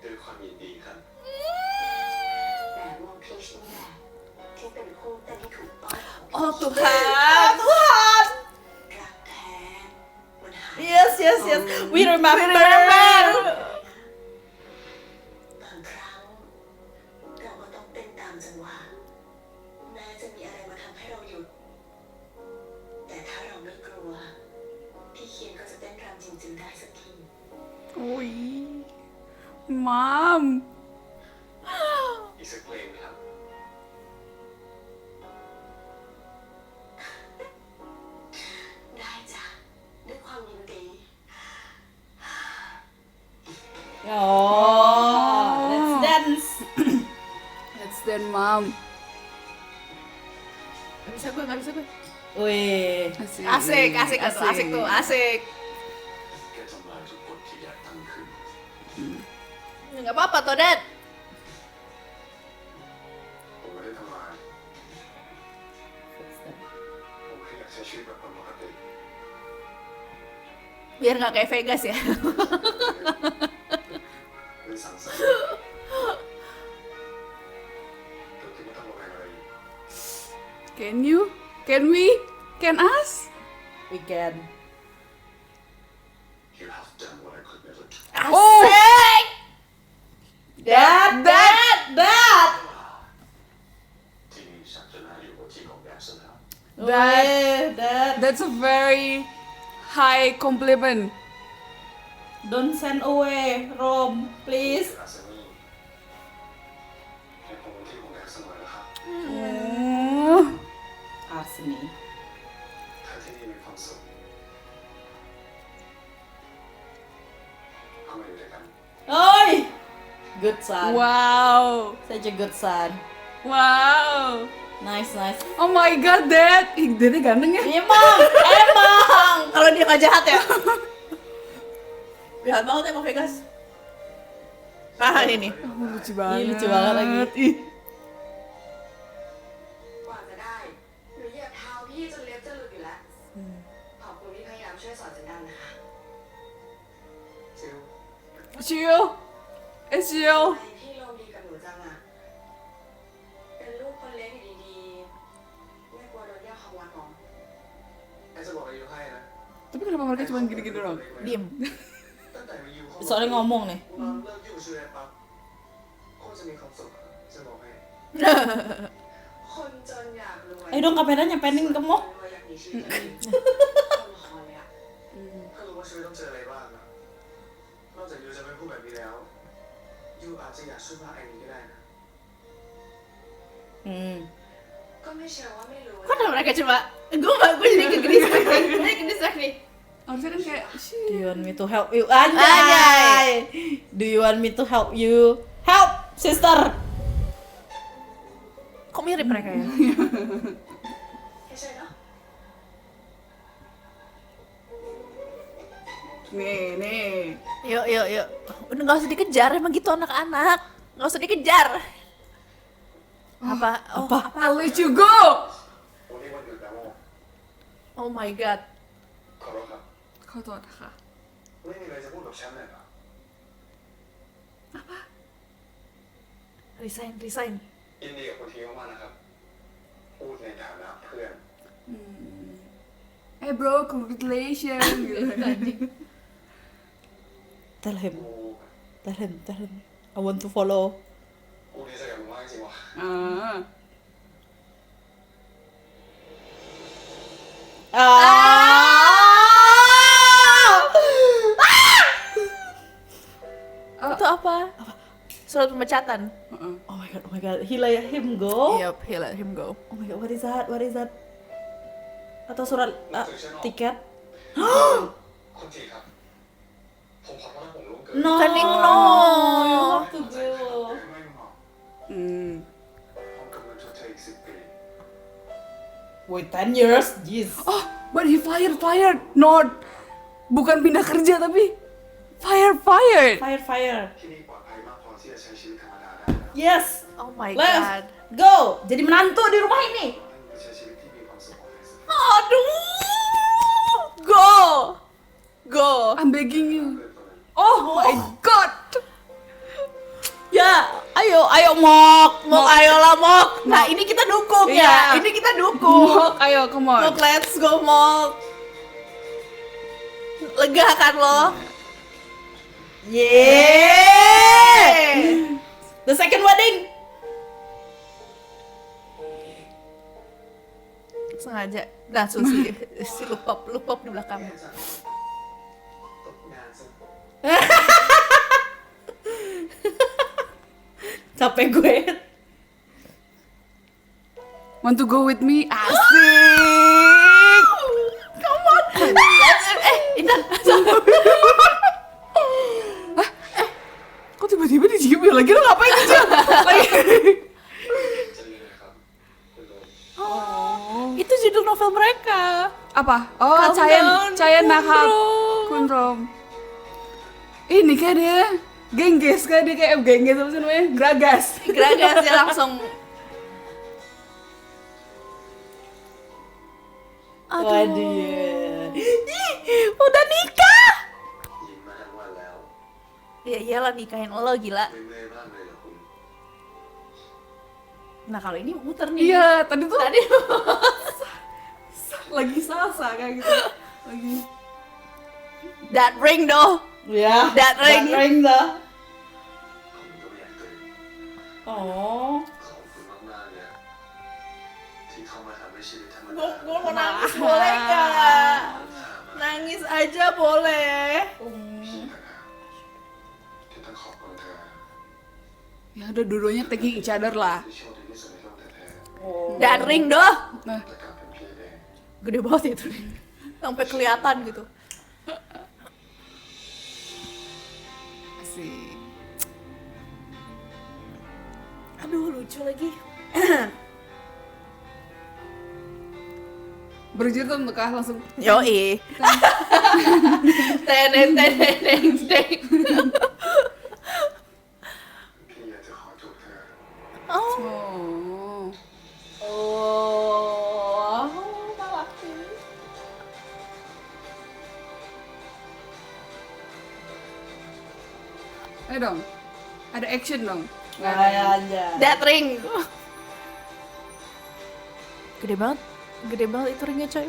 ด้วยความยินดีครับ แต่น้องพีชนี่แหละที่เป็นคู่เต้นที่ถูกต้องของ Oh Tuhan. Tuhan. รักแท้มันหาย Yes. We remember. บางครั้งเราก็ต้องเต้นตามจังหวะแม้จะมีอะไรมาทำให้เราหยุด แต่ถ้าเราไม่กลัว พี่เคียนก็จะเต้นรำจริงๆได้สักที Wih. Mam. อีกสักเพลงไหมครับ ได้จ้ะด้วยความยินดี Oh, let's dance. Let's dance, Mam. Gak bisa gue. Wih. Asik tuh, asik. แค่ทำลายทุกกฎที่อยากตั้งขึ้น Gak apa-apa toh, Dad. ผมไม่ได้ทำลายผมแค่อยากใช้ชีวิตแบบคนปกติ Biar gak kayak Vegas ya. ไม่สังสรรค์โดยที่ไม่ต้องระแวงอะไรอยู่ Can you? Can we? Can us? We can. You have done what I could never do Asik. Dad. ที่นี่ฉันจะน่าอยู่กว่าที่ของแบบซะแล้ว Dad. That's a very high compliment. Don't send away, Rom, please. อาซานี่ให้ผมเป็นที่ของแบบเสมอนะครับ Oh. Arsene. ถ้าที่นี่มีความสุขก็มาอยู่ด้วยกัน Oi. Good son. Wow. Such a good son. Wow. Nice. Oh my god, Dad. Ih, Dadnya ganteng ya? Emang. Kalau dia gak jahat ya. Jahat banget emang Vegas. Nah ini. Oh, lucu banget. lucu banget lagi. Ih. กว่าจะได้หนูเหยียบเท้าพี่จนเล็บจะหลุดอยู่แล้ว ขอบคุณที่พยายามช่วยสอนจันดันนะคะ จิว Chill. It's chill. ทำไมพี่ลงดีกับหนูจังอะเป็นลูกคนเล็กอยู่ดีๆ ไม่กลัวโดนแย่งของวัดหรอ ไอ้จะบอกอายุให้นะ Tapi kenapa mereka cuma gini-gini doang? Diem. ตั้งแต่มาอยู่ห้อง Soalnya ngomong nih. เราเลิกยุ่งชื่อแอปปั๊บโคตรจะมีความสุขอะจะบอกให้ คนจนอยากรวย Ayo dong kameranya pending ke Mok. รวยอยากมีชีวิตที่ดีเข้าละครเลยอะ ถ้ารู้ว่าชีวิตต้องเจออะไรบ้างนะนอกจากยูจะไม่พูดแบบนี้แล้วยูอาจจะอยากช่วยพาไอ้นี้ก็ได้นะ ก็ไม่เชื่อว่าไม่รู้ Kok mereka cuma gue jadi kegelis nih. Harusnya kan kayak Do you want me to help you? Anjay. Do you want me to help you? Help, sister. Kok mirip mereka ya? 没事的。 nih. Yuk. Udah nggak usah dikejar, emang gitu anak-anak. Nggak usah dikejar. Apa? I'll let you go. วันนี้วันหยุดแล้ว Oh my god. ขอโทษครับ ขอโทษค่ะ ไม่มีอะไรจะพูดกับฉันเลยเหรอ Resign. ยินดีกับคุณทีมากๆนะครับ พูดในฐานะเพื่อน Hey bro, congratulations. Gitu. Tell him. กู Tell him. I want to follow. กูดีใจกับมึงมากจริงว่ะ Itu apa? Surat pemecatan. Oh my god. He let him go. Yep, he let him go. Oh my god, what is that? Atau surat tiket? คุณทีครับ ผมขอโทษนะผมล่วงเกิน No. Standing no. You have to go. ไม่เหมาะ ผมกำลังชดเชยอีก10 ปี Wait, 10 years? Yes. Oh, but he fired. Not bukan pindah kerja tapi fired. Fire. ที่นี่ปลอดภัยมากพอที่จะใช้ชีวิตธรรมดาได้แล้ว Yes. Oh my Let's god. go. Jadi menantu di rumah ini. ขอให้มึงใช้ชีวิตที่มีความสุขของเธอ Aduh. Go. I'm begging you. เพื่อนคนนั้น Oh my god. Ya, ayo mok, ayolah mok. Nah ini kita dukung ya, Iya. ini kita dukung. Mok, ayo come on. Mok, let's go mok. Lega kan lo? Yeah. The second wedding. Sengaja. Nah, Susi si lupop di belakang. ตกงานซะ Capek gue. Want to go with me? Asik. Come on. Intan. Kok tiba-tiba dicium ya? Lagi lo ngapain dicium? Lagi. จะยังไงครับคุณโดม Itu judul novel mereka. Apa? Oh, Countdown, Cayan Nakal Kundrom. Kundrom. Ini kayak dia gengges, kayak dia kayak gengges apa sih namanya? Gragas. Gragas dia langsung. Waduh. Udah nikah. ยิ้มมาทั้งวันแล้ว Ya iyalah nikahin lo gila. ไม่เมื่อยบ้างเลยเหรอคุณ Nah, kalau ini muter nih. Iya, tadi tuh Tadi lagi salsa kayak gitu. Lagi. that ring doh. Ya. That ring. dah. ผมก็ไม่อยากเกิน Oh. ขอบคุณมากๆนะที่เข้ามาทำให้ชีวิตธรรมดา Gue mau nangis boleh gak? Nangis aja boleh. พี่ต่างหากที่ต้องขอบคุณเธอ Ya udah dua-duanya taking each other lah. ที่โชคดีที่สุดในโลกแท้ That ring doh. Nah, ๆแต่กลับเป็นพี่เอง Gede banget itu nih. Sampai kelihatan gitu. asik. Aduh, lucu lagi. Berjur tuh kah langsung. Yoi. Teneng. พี่อยากจะขอจูบเธอ Oh. Oh. Oh. Malaki. Ayo dong. Ada action dong. Aja. That ring. Gede banget itu ringnya coy.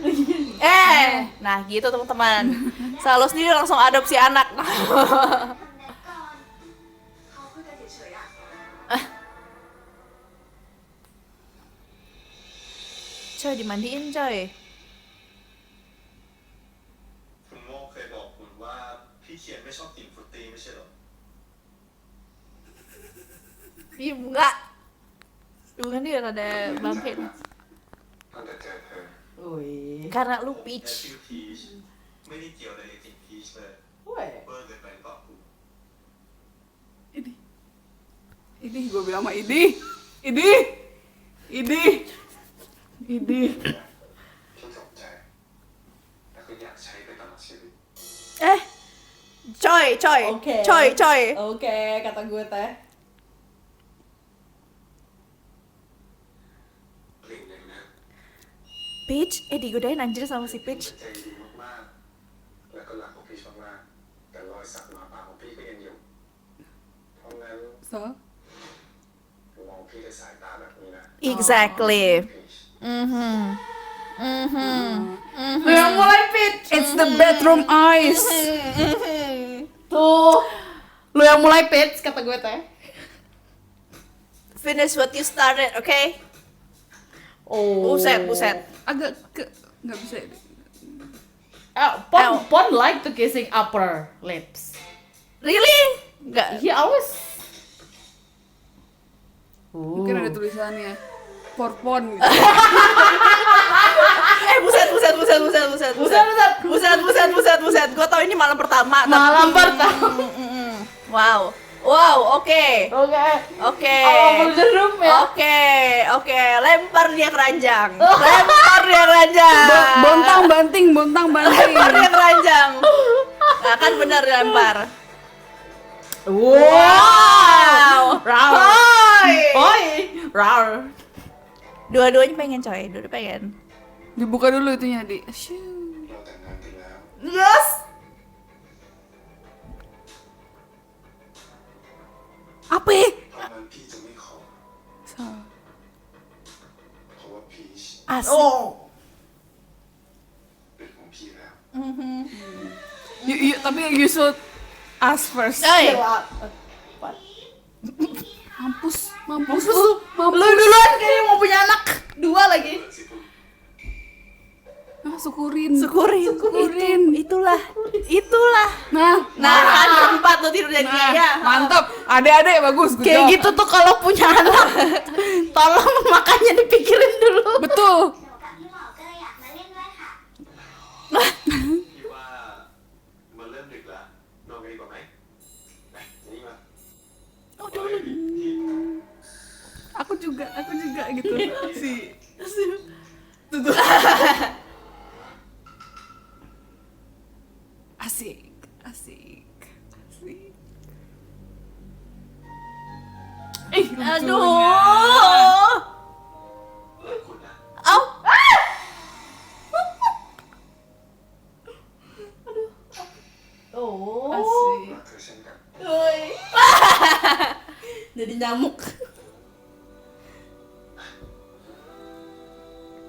Nah gitu teman-teman. Selalu sendiri langsung adopsi anak. ก่อนเขาคุยกันเฉยๆอะ Coy dimandiin coy. คุณโมเคยบอกคุณว่าพี่เขียนไม่ชอบกินฟรุตตี้ไม่ใช่เหรอ Ih enggak. Bukan dia rada bangkit. ตั้งแต่เจอเธอ Wih. Karena lu แค่ peach. ชื่อพีช ไม่ได้เกี่ยวอะไรกับสิ่งพีชเลย Weh. เบิร์ดเลยเป็นต่อคุณ Ini gue bilang sama Idi. Idi. ที่สนใจแล้วก็อยากใช้ไปตลอดชีวิต Coy Oke. Coy Oke, kata gue teh. เปลี่ยนเลยนะ Peach digodain anjir sama si Peach ใจดีมากๆแล้วก็รักของพีชมากๆแต่รอยสักหมาป่าของพี่ก็ยังอยู่เพราะงั้น So. มองพี่ด้วยสายตาแบบนี้นะ Exactly พีช Lu yang mulai Pit. It's the bedroom eyes. Tuh. Lu yang mulai pitch kata gue teh. Finish what you started, okay? Oh. Buset Agak ke nggak bisa. Pon like to kissing upper lips. Really? Enggak. He always. Mungkin ada tulisannya. Porpon gitu. Buset. Gue tau ini malam pertama. Malam pertama. Wow, oke. Oke. Awal jeruk ya. Oke. Lempar dia keranjang. Bontang banting. Lempar dia keranjang. Nah, kan benar lempar. Wow. Rar. Dua-duanya pengen coy, dua-duanya pengen. Dibuka dulu itunya di. เราแต่งงานกันแล้ว Yes. 'Apa? เพราะงั้นพี่จะไม่ขอ So. เพราะว่าพีช Asik. Oh. เป็นของพี่แล้ว Tapi you should ask first. Coy. Mampus. Lu duluan kayaknya mau punya anak 2 lagi. เปิดสิคุณ Ah, syukurin. Itulah. Nah, Nah, kan 4 tuh tidur dari dia. mantap. Adik-adik bagus. Good Kayak job. gitu tuh kalau punya anak. Tolong makanya dipikirin dulu. Betul. หนูกับพี่หมอก็เลยอยากมาเล่นด้วยค่ะ พี่ว่ามันเริ่มดึกแล้วนอนกันดีกว่าไหมไปนี่มา Oh, Aku juga gitu. Asik. Lucunya. Aduh. แล้วคุณนะ Au. Oh. Asik. รักเธอเช่นกัน Jadi nyamuk.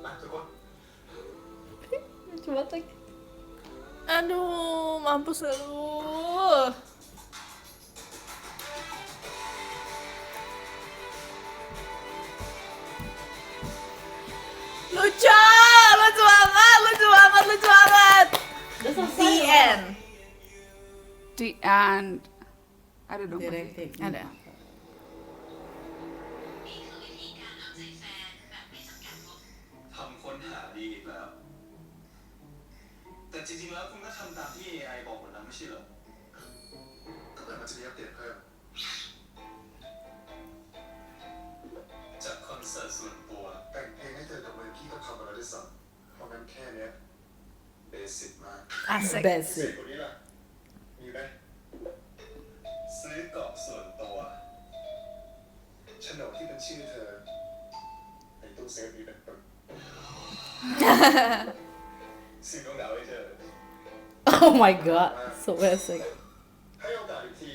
นะทุกคน Coba tuh. Aduh, mampus lu. Lucu banget. The end. The end. Ada dong. Direktif. Ada. ทำค้นหาดีอีกแล้ว แต่จริงๆแล้วคุณก็ทำตามที่ AI บอกหมดแล้วไม่ใช่เหรอแต่มันจะมีอัปเดตเพิ่มจากคอนเสิร์ตส่วนตัวแต่งเพลงให้เธอกับเมย์พี่ก็ทำมาแล้วด้วยซ้ำเพราะงั้นแค่เนี้ยเบสิกมาก Asik. พิเศษกว่านี้ล่ะ มีไหมซื้อเกาะส่วนตัวโฉนดที่เป็นชื่อเธอในตู้เซฟมีเป็นปึกซื้อดวงดาวให้เธอ Oh my god, so basic. ให้โอกาสอีกที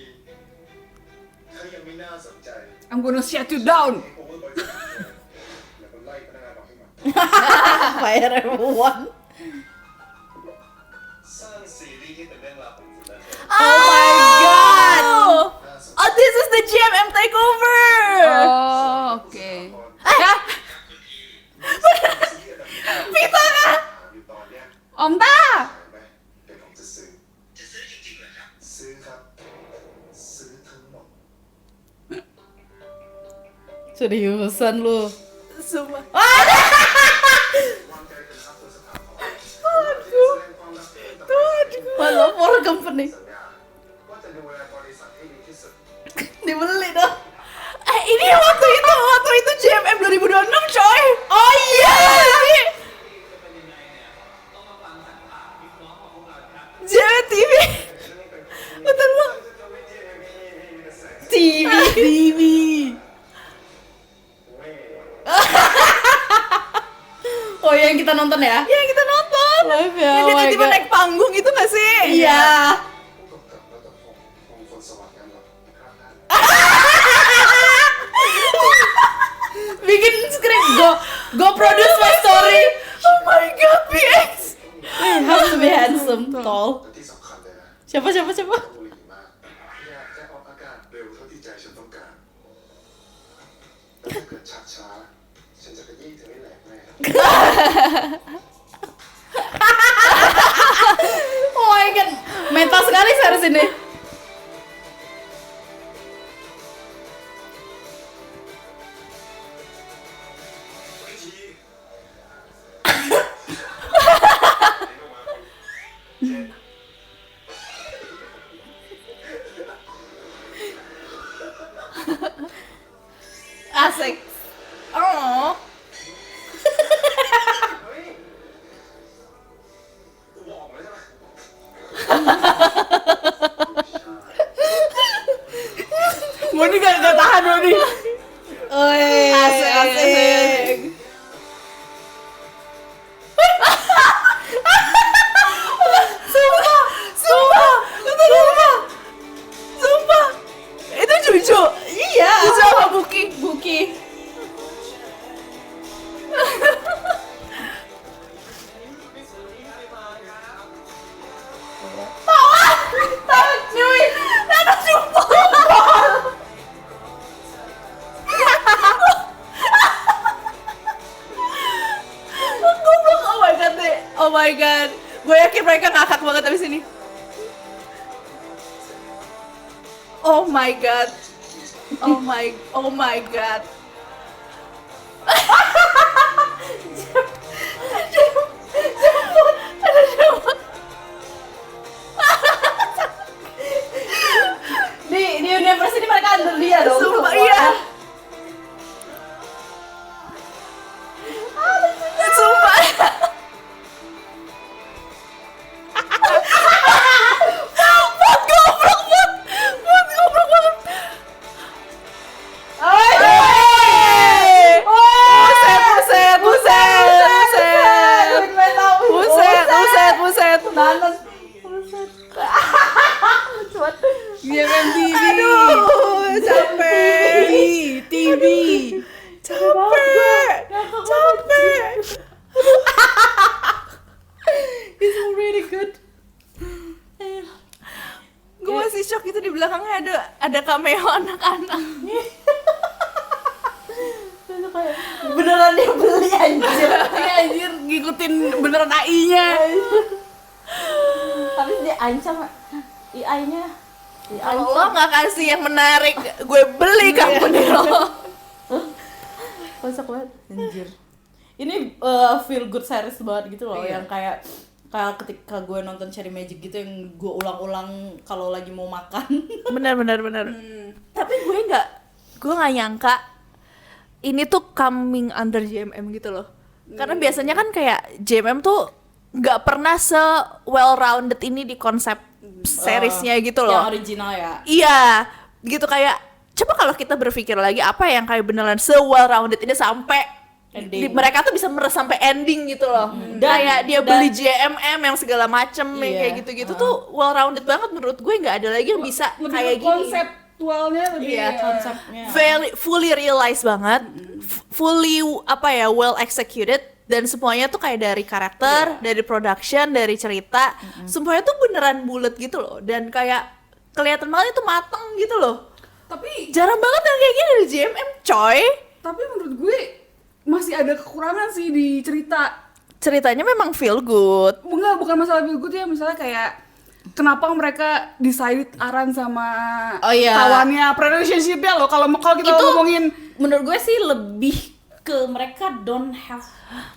ถ้ายังไม่น่าสนใจ I'm gonna shut you down. ให้โอเวอร์บริษัทเธอแล้วก็ไล่พนักงานออกให้หมด Fire everyone. สร้างซีรีส์ที่เป็นเรื่องราวของคุณและเธอ Oh my god. น่าสนใจ Oh, this is the GMM takeover. Oh, oke. พี่ตาอยู่ตอนเนี้ย Om Ta. ขายไหมเดี๋ยวผมจะซื้อจริงๆเหรอครับซื้อครับซื้อทั้งหมด Seriusan lu. Sumpah. วางใจเป็นครับตัวสถาพรแสดงความรักให้กับ for company สัญญาว่าจะดูแลบริษัทให้ดีที่สุด dibeli dong. Ini waktu itu JMM 2026 coy. Oh iya. JMM TV. Betul bang. TV. Oh yang kita nonton ya? Ya kita nonton. Live ya, Yang dia oh my tiba-tiba God. naik panggung itu nggak sih? Iya. ผู้กำกับรัตพงศ์มงคลสวัสดิ์งามครับท่าน Bikin skrip, go produce my story. Oh my god, PX. Have to be handsome, tall. และที่สำคัญเลยนะ Siapa? ต้องบุหรี่มากอยากจะออกอาการเร็วเท่าที่ใจฉันต้องการแต่ถ้าเกิดชักช้าฉันจะขยี้เธอให้แหลกแน่ Oh my god, meta sekali series ini. Asik. Oh. กูบอกแล้วใช่ไหม Moni gak tahan Moni. Asik. Sumpah. Itu Cucu. Iya. Cucu sama Buki. Buki. Cuy. Nana sumpah. Goblok. Oh my god deh. Oh my god. Gue yakin mereka ngakak banget abis ini. Oh my god. Oh my god. Di universe ini mereka under dia dong. Sumpah semua. iya. Sumpah. Buat goblok banget. Buset. GMM Aduh, capek. TV. Capek. It's really good. Gue masih shock itu di belakangnya ada cameo anak-anak. Itu kayak beneran dia beli anjir. Iya anjir, ngikutin beneran AI-nya. Tapi dia ancam AI-nya. Kalau lo nggak kasih yang menarik, gue beli company lo. Kocak banget anjir. Ini feel good series banget gitu loh, Iya. yang kayak ketika gue nonton Cherry Magic gitu yang gue ulang-ulang kalau lagi mau makan. Bener. Tapi gue nggak nyangka ini tuh coming under JMM gitu loh. Karena biasanya kan kayak JMM tuh nggak pernah se well rounded ini di konsep seriesnya gitu loh. Yang original ya. Iya, gitu kayak coba kalau kita berpikir lagi apa yang kayak beneran se well rounded ini sampai mereka tuh bisa meres sampai ending gitu loh. Kayak dia beli JMM yang segala macem yang Iya. kayak gitu-gitu tuh well rounded banget menurut gue, nggak ada lagi yang bisa kayak gini. Konseptualnya lebih Iya, konsepnya. fully realized banget, fully well executed, dan semuanya tuh kayak dari karakter, dari production, dari cerita, semuanya tuh beneran bulat gitu loh, dan kayak kelihatan banget itu mateng gitu loh. Tapi Jarang banget yang kayak gini di JMM, coy. tapi menurut gue masih ada kekurangan sih di cerita. Ceritanya memang feel good. Bukan masalah feel good ya, misalnya kayak kenapa mereka decided Aran sama Oh, iya. kawannya relationship-nya loh. Kalau kita Itu ngomongin menurut gue sih lebih ke mereka don't have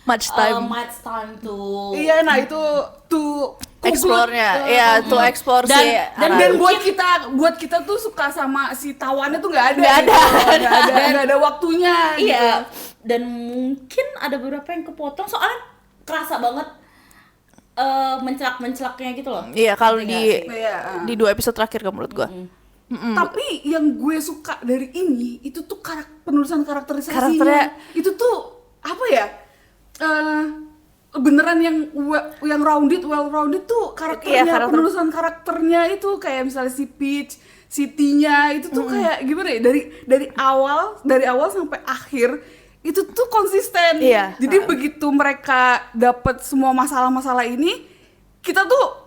Much time. much time to iya, nah itu to explore-nya. conclude. Ya, to explore Dan- si dan- Dan Aran. buat kita tuh suka sama si tawannya tuh nggak ada. Nggak gitu. ada. Nggak ada waktunya. Iya, Gitu. dan mungkin ada beberapa yang kepotong soalnya kerasa banget mencelak-mencelaknya gitu loh. Iya, kalau Ngerti di nggak sih? Iya. di 2 episode terakhir kan menurut gua. Tapi yang gue suka dari ini itu tuh penulisan karakterisasinya. Karakternya- itu tuh apa ya? Beneran yang well rounded tuh karakternya, Iya, karakter. penulisan karakternya itu kayak misalnya si Peach, si Tia itu tuh kayak gimana ya? Dari awal sampai akhir itu tuh konsisten. Iya. Jadi begitu mereka dapat semua masalah-masalah ini, kita tuh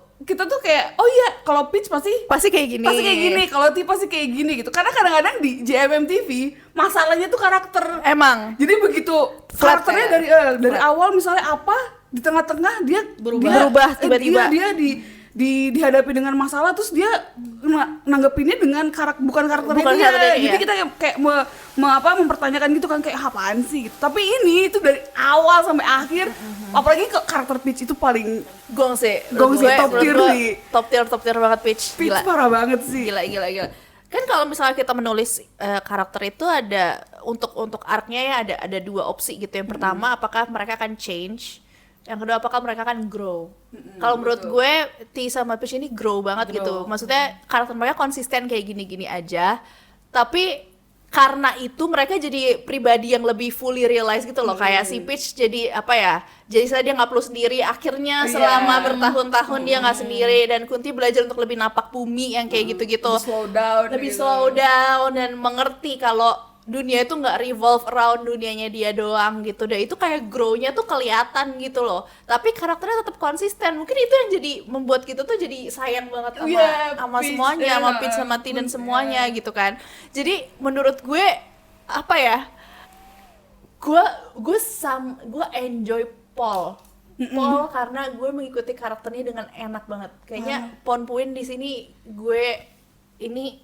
kayak oh iya kalau Peach Pasti kayak gini. kalau Tia pasti kayak gini gitu. Karena kadang-kadang di JMM TV masalahnya tuh karakter. Emang. Jadi begitu Flat karakternya ya? dari awal misalnya apa, di tengah-tengah dia Berubah tiba-tiba. Dia dihadapi dengan masalah terus dia nanggepinnya dengan bukan karakternya Bukan dia. karakternya, Jadi iya. kita kayak mempertanyakan gitu kan kayak apaan sih gitu. Tapi ini itu dari awal sampai akhir apalagi ke karakter Peach itu paling Gong sih. Gong sih, top menurut tier gua sih. Top tier banget Peach. Peach Gila. parah banget sih. Gila. Kan kalau misalnya kita menulis karakter itu ada untuk arc-nya ya ada 2 opsi gitu. Yang pertama apakah mereka akan change, yang kedua apakah mereka akan grow. Kalau menurut gue T sama Peach ini grow banget gitu. Maksudnya karakter mereka konsisten kayak gini-gini aja, tapi karena itu mereka jadi pribadi yang lebih fully realize gitu loh. Kayak si Peach jadi apa ya, jadi saya dia nggak perlu sendiri akhirnya Iya. selama bertahun-tahun dia nggak sendiri, dan Kunti belajar untuk lebih napak bumi yang kayak gitu-gitu, lebih gitu. slow down dan mengerti kalau dunia itu nggak revolve around dunianya dia doang gitu. Dan itu kayak grow-nya tuh kelihatan gitu loh, tapi karakternya tetap konsisten. Mungkin itu yang jadi membuat kita tuh jadi sayang banget sama Iya, sama Peach, semuanya, iya, sama Peach sama T dan iya. semuanya gitu kan. Jadi menurut gue apa ya, gue enjoy Paul karena gue mengikuti karakternya dengan enak banget. Kayaknya Ponpuin di sini gue ini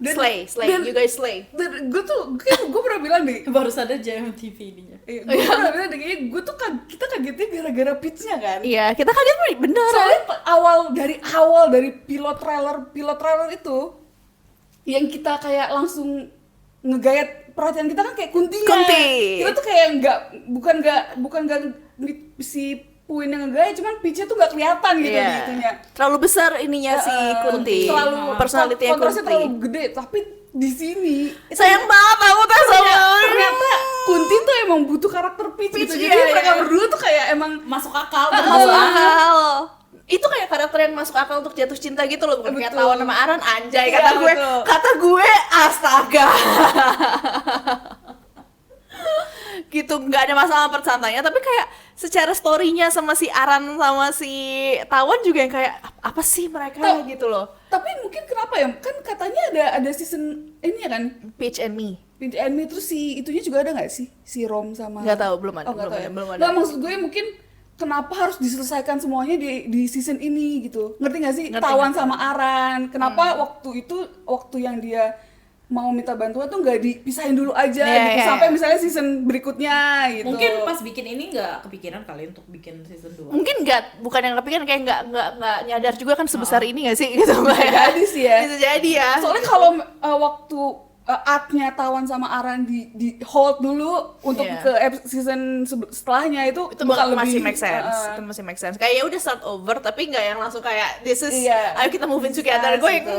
Dan- slay, dan- you guys slay. Dan gue pernah bilang deh, Baru sadar JMTV ininya. gue pernah bilang deh kayaknya kita kagetnya gara-gara Peach-nya kan. Iya, kita kaget bener. Soalnya dari pilot trailer itu yang kita kayak langsung ngegayat perhatian kita kan kayak Kuntinya. Kunti. Kita tuh kayak bukan si Puin yang ngegayat, cuman Peach-nya tuh nggak kelihatan gitu di itunya. Terlalu besar ininya si Kunti. Terlalu personality-nya kontrasnya Kunti. terlalu gede, tapi di sini Sayang banget aku tuh sama ternyata Kunti tuh emang butuh karakter Peach gitu. Peach, Jadi iya, mereka iya. berdua tuh kayak emang Masuk akal, masuk akal. Itu kayak karakter yang masuk akal untuk jatuh cinta gitu loh, bukan kayak Betul. Tawan sama Aran, anjay. Iya, betul. Kata gue astaga. Gitu, nggak ada masalah persantainya, tapi kayak secara story-nya sama si Aran sama si Tawan juga yang kayak apa sih mereka gitu loh. tapi mungkin kenapa ya? Kan katanya ada season ini ya kan? Peach and Me. Peach and Me terus si itunya juga ada nggak sih? Si Rom sama Nggak tahu, belum ada, Oh, nggak tahu ya? belum ada. Nggak, maksud gue mungkin kenapa harus diselesaikan semuanya di season ini gitu. Ngerti nggak sih? Ngerti, Tawan ngerti. sama Aran. Kenapa waktu yang dia mau minta bantuan tuh nggak dipisahin dulu aja Iya, gitu iya, sampai iya. misalnya season berikutnya gitu. Mungkin pas bikin ini nggak kepikiran kali untuk bikin season 2. Mungkin bukan yang kepikiran, kayak nggak nyadar juga kan sebesar ini nggak sih gitu. Bisa jadi sih ya. Bisa jadi ya. Soalnya kalau waktu arc-nya Tawan sama Aran di hold dulu untuk Iya. ke season setelahnya itu Itu bakal masih lebih make sense. Itu masih make sense. Kayak ya udah start over, tapi nggak yang langsung kayak this is Iya. ayo kita moving together. Yes, Gue yang gitu.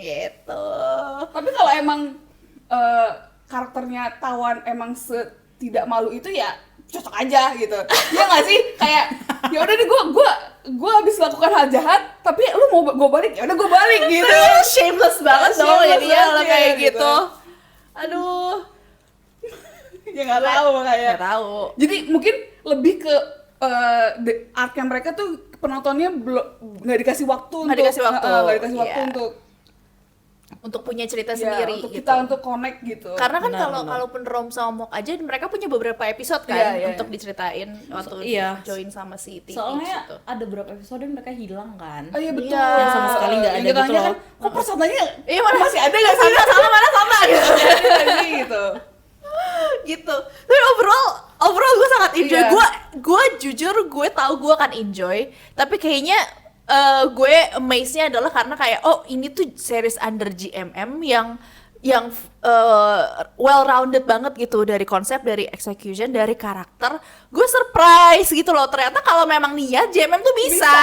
gitu. Tapi kalau emang karakternya Tawan emang tidak malu itu ya cocok aja gitu. Iya nggak sih? Kayak ya udah deh gue habis lakukan hal jahat, tapi lu mau gue balik, ya udah gue balik gitu. Aduh, shameless banget dong Shameless jadinya banget kalau ya, kayak gitu. gitu. Aduh, Ya nggak tahu makanya. nggak tahu. Jadi mungkin lebih ke arc-nya mereka tuh penontonnya belum nggak dikasih waktu Nggak dikasih waktu, nggak dikasih waktu iya. untuk Punya cerita ya, sendiri untuk gitu. kita untuk connect gitu. Karena kan Benar, kalau benar. kalaupun Rom sama Mok aja mereka punya beberapa episode kan Iya, iya, untuk diceritain waktu iya. join sama si Titi Soalnya gitu. ada beberapa episode yang mereka hilang kan. Oh iya betul. Iya. Yang sama sekali nggak ada Yang kita gitu tanya loh. kan, kok personanya Iya, mana masih ada nggak sih? sama gitu. Ada nggak sih gitu. gitu. Tapi overall gue sangat enjoy. Iya. Gue jujur gue tahu gue akan enjoy, tapi kayaknya gue amaze-nya adalah karena kayak ini tuh series under GMM yang well rounded banget gitu, dari konsep, dari execution, dari karakter. Gue surprise gitu loh, ternyata kalau memang niat GMM tuh bisa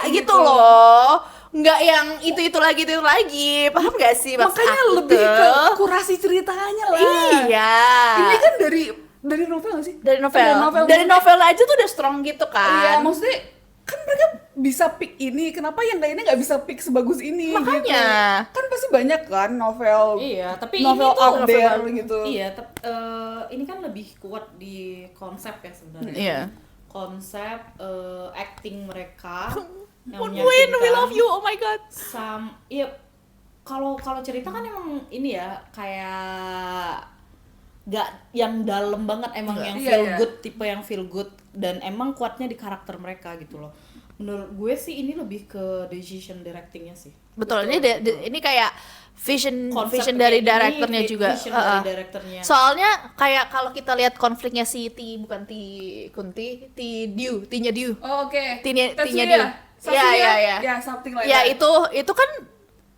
gitu gitu. loh, nggak yang itu lagi, paham gak sih maksud Makanya aku lebih ke tuh? kurasi ceritanya lah. Iya, Ini kan dari novel gak sih? dari novel aja tuh udah strong gitu Iya, kan. maksudnya kan mereka bisa pick ini, kenapa yang lainnya nggak bisa pick sebagus ini? Makanya. gitu. Kan pasti banyak kan novel. Iya, tapi novel ini tuh out there novel gitu. Iya, ini kan lebih kuat di konsep ya sebenarnya. Iya. Konsep acting mereka yang Moon Win, we meyakinkan. love you, oh my god. Iya, kalau cerita kan emang ini ya kayak gak yang dalam banget, emang yang Iya, feel iya. good, tipe yang feel good, dan emang kuatnya di karakter mereka gitu loh. Menurut gue sih ini lebih ke decision directingnya sih. Betul, ini kayak vision Konsep dari kayak directornya gini, juga. vision dari directornya. Soalnya kayak kalau kita lihat konfliknya si bukan Kunti, T-nya Diu. Oh, oke. T-nya Tetsuya. Diu. Tetsuya. Iya. Ya, something like Ya that. itu kan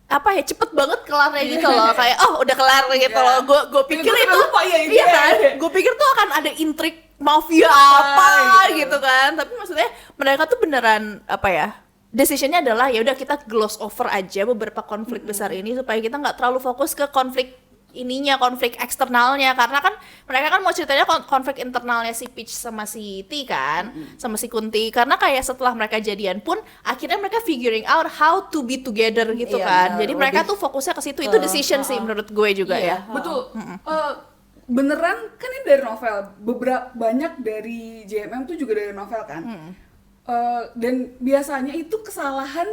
apa ya, cepet banget kelarnya gitu loh, kayak udah kelar gitu Iya. loh. Gue pikir Gue itu lupa ya ini. iya kan, gue pikir tuh akan ada intrik mafia apa gitu. gitu kan, tapi maksudnya mereka tuh beneran apa ya, decisionnya adalah ya udah kita gloss over aja beberapa konflik besar ini supaya kita nggak terlalu fokus ke konflik konflik eksternalnya, karena kan mereka kan mau ceritanya konflik internalnya si Peach sama si T kan, sama si Kunti, karena kayak setelah mereka jadian pun akhirnya mereka figuring out how to be together gitu Iya, kan, benar. jadi mereka Lebih tuh fokusnya ke situ, itu decision sih menurut gue juga Iya. ya. Betul. Beneran kan ini dari novel. Beberapa banyak dari JMM tuh juga dari novel kan. Dan biasanya itu kesalahan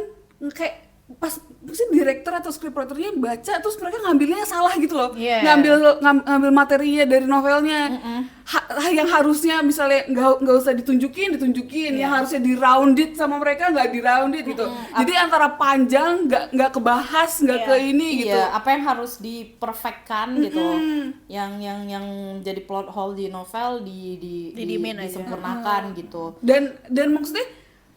kayak pas mesti direktur atau scriptwriternya baca terus mereka ngambilnya salah gitu loh. Iya. Ngambil materinya dari novelnya. Yang harusnya misalnya nggak usah ditunjukin, yang harusnya di rounded sama mereka nggak di rounded gitu. Jadi antara panjang nggak kebahas, nggak ke ini gitu. Iya, apa yang harus diperfectkan gitu. Yang jadi plot hole di novel Didiemin aja. disempurnakan gitu. Dan maksudnya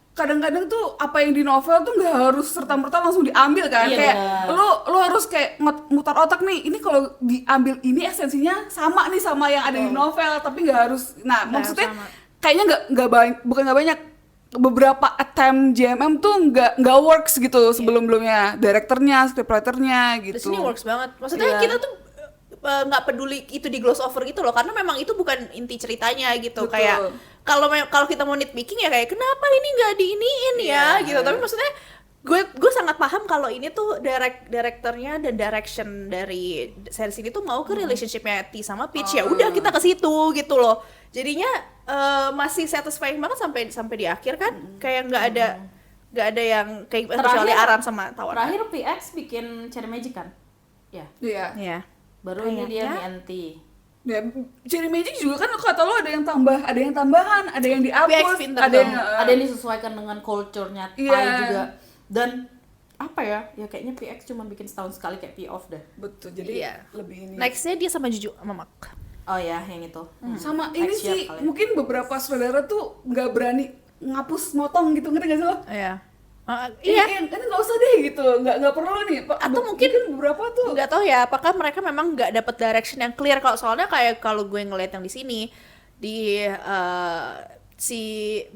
kadang-kadang tuh apa yang di novel tuh nggak harus serta-merta langsung diambil kan. Iya, Kayak benar. lo harus kayak mutar otak nih, ini kalau diambil ini esensinya sama nih sama yang ada di novel, tapi nggak harus. Nah, maksudnya sama. kayaknya bukan nggak banyak, beberapa attempt JMM tuh nggak works gitu sebelum-belumnya, direkturnya, scriptwriternya gitu. Di sini works banget. Maksudnya Iya. kita tuh nggak peduli itu di gloss over gitu loh, karena memang itu bukan inti ceritanya gitu. Betul. Kayak kalau kita mau nitpicking ya kayak kenapa ini nggak diiniin ya gitu. Tapi maksudnya gue sangat paham kalau ini tuh direkturnya dan direction dari series ini tuh mau ke relationshipnya T sama Peach, ya udah kita ke situ gitu loh. Jadinya masih satisfying banget sampai di akhir kan. Kayak nggak ada yang kayak kecuali Aran sama Tawar. Terakhir PX bikin Cherry Magic kan? Ya. Iya. Ya. Baru ini dia Kayaknya. MNT. Ya, Cherry Magic juga kan kata lo ada yang tambahan, ada yang dihapus, PX pinter ada dong. yang Ada yang disesuaikan dengan culture-nya Thai Iya. juga. Dan apa ya? Ya kayaknya PX cuma bikin setahun sekali kayak P-off deh. betul. Jadi Iya. lebih ini. Nextnya dia sama Juju sama Mak. Oh ya, yang itu. Sama ini Action sih kali. mungkin beberapa saudara tuh nggak berani ngapus motong gitu, ngerti gak sih lo? Iya. Iya, ini nggak usah deh gitu, nggak perlu nih. Atau mungkin beberapa tuh. nggak tahu ya, apakah mereka memang nggak dapat direction yang clear. Kalau soalnya kayak kalau gue ngeliat yang di sini di si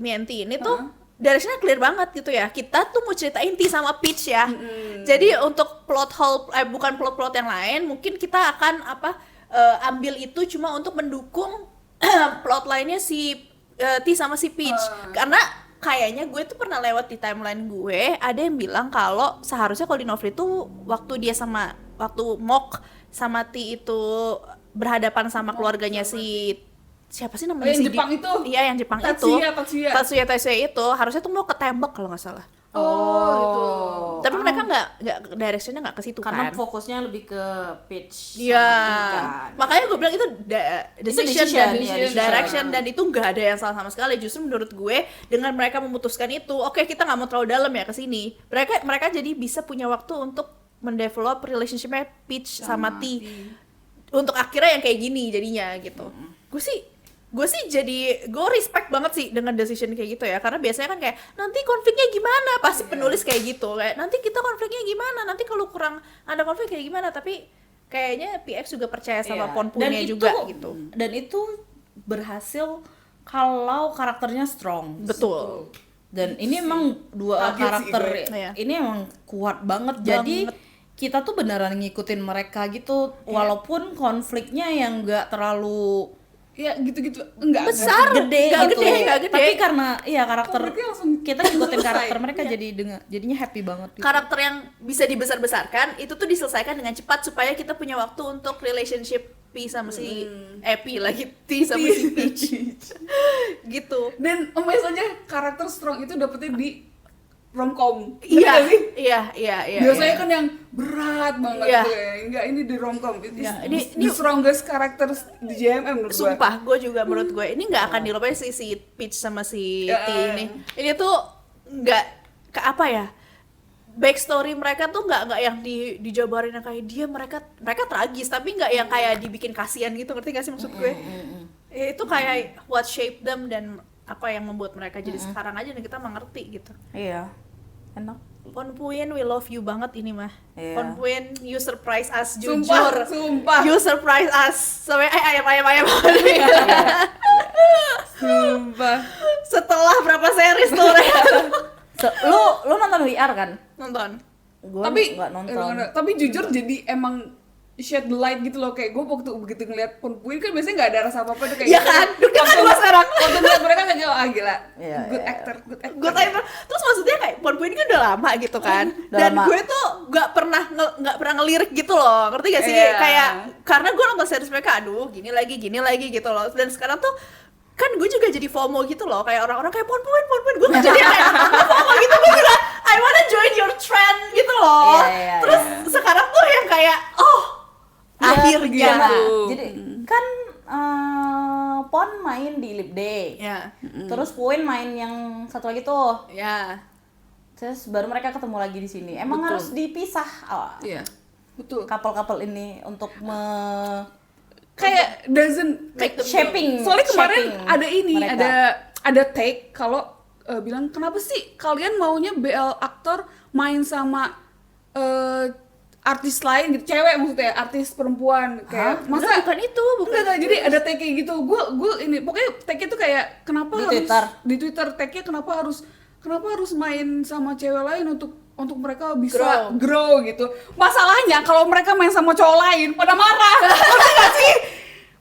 Mianti ini tuh directionnya clear banget gitu ya. Kita tuh mau ceritain T sama Peach ya. Jadi untuk plot hole bukan plot yang lain, mungkin kita akan ambil itu cuma untuk mendukung plot lainnya si T sama si Peach. Karena kayaknya gue tuh pernah lewat di timeline gue, ada yang bilang kalau seharusnya kalau di novel itu waktu Mok sama T itu berhadapan sama keluarganya si siapa sih namanya, yang si Jepang itu? Iya, yang Jepang Tatsuya. itu Tatsuya itu harusnya tuh mau ketembak kalau nggak salah. Gitu. Tapi mereka nggak directionnya nggak ke situ Karena kan. fokusnya lebih ke pitch. Iya, kan. makanya gue bilang itu decision decision, dan iya, decision. direction, dan itu nggak ada yang salah sama sekali. Justru menurut gue dengan mereka memutuskan itu, oke, kita nggak mau terlalu dalam ya ke sini. Mereka jadi bisa punya waktu untuk mendevelop relationshipnya Peach sama T. untuk akhirnya yang kayak gini jadinya gitu. Gue sih jadi gue respect banget sih dengan decision kayak gitu ya, karena biasanya kan kayak nanti konfliknya gimana, pasti penulis kayak gitu, kayak nanti kita konfliknya gimana, nanti kalau kurang ada konflik kayak gimana, tapi kayaknya PX juga percaya sama Ponpunnya juga gitu. Dan itu berhasil kalau karakternya strong. Betul. Dan ini emang dua Kaget sih karakter gue. ini emang kuat banget. Jadi kita tuh beneran ngikutin mereka gitu, walaupun konfliknya yang nggak terlalu Ya gitu-gitu enggak Besar. gede Nggak gitu. gede, nggak gede. Tapi karena karakter Konfliknya langsung kita ngikutin selesai. karakter mereka jadinya happy banget gitu. Karakter yang bisa dibesar-besarkan itu tuh diselesaikan dengan cepat supaya kita punya waktu untuk relationship P sama si P lagi T sama si Peach gitu. Dan emes aja karakter strong itu dapetnya di romcom. Iya, Bener gak sih? iya. Biasanya kan yang berat banget Iya. gitu ya. Enggak, ini di romcom. Ya, Ini ini- strongest characters di JMM menurut gua. Sumpah, gue juga menurut gue ini nggak akan dilupain si Peach sama si Ya. T ini. Ini tuh nggak ke apa ya? Backstory mereka tuh nggak yang dijabarin yang kayak dia mereka tragis, tapi nggak yang kayak dibikin kasihan gitu, ngerti gak sih maksud gue? Itu kayak what shaped them dan apa yang membuat mereka jadi sekarang aja dan kita mengerti gitu. Iya. Enak. Ponpuin, we love you banget ini mah. Iya. Ponpuin, you surprise us jujur. Sumpah. You surprise us. Sampai ayam. Sumpah. Setelah berapa series tuh Lu nonton VR kan? nonton. Gue Tapi nggak nonton. tapi jujur jadi emang shed the light gitu loh, kayak gue waktu begitu ngeliat Ponpuin kan biasanya nggak ada rasa apa-apa tuh kayak Iya kan? Deg-degan gua sekarang. waktu ngeliat mereka kayak gila Iya, good iya. actor Gue tanya terus maksudnya kayak Ponpuin kan udah lama gitu kan. Udah Dan lama. gue tuh nggak pernah ngelirik gitu loh. Ngerti gak sih? Iya. Kayak karena gue nonton series mereka, aduh gini lagi gitu loh. Dan sekarang tuh kan gue juga jadi FOMO gitu loh, kayak orang-orang kayak Ponpuin gue jadi kayak FOMO gitu, gue juga I wanna join your trend gitu loh. Iya, Terus sekarang tuh yang kayak akhirnya Iya, jadi kan Pon main di Lip Day. ya Terus Puin main yang satu lagi tuh. ya Terus baru mereka ketemu lagi di sini. Emang Betul. harus dipisah iya betul, couple-couple ini untuk kayak doesn't Make them shaping. soalnya kemarin shaping ada ini mereka. ada take kalau bilang kenapa sih kalian maunya BL aktor main sama artis lain gitu, cewek maksudnya, artis perempuan kayak masa bukan itu enggak, jadi ada tag kayak gitu. Gue ini pokoknya tag itu kayak kenapa Di harus Twitter. di Twitter tagnya kenapa harus main sama cewek lain untuk mereka bisa grow gitu. Masalahnya kalau mereka main sama cowok lain pada marah. Ngerti gak sih?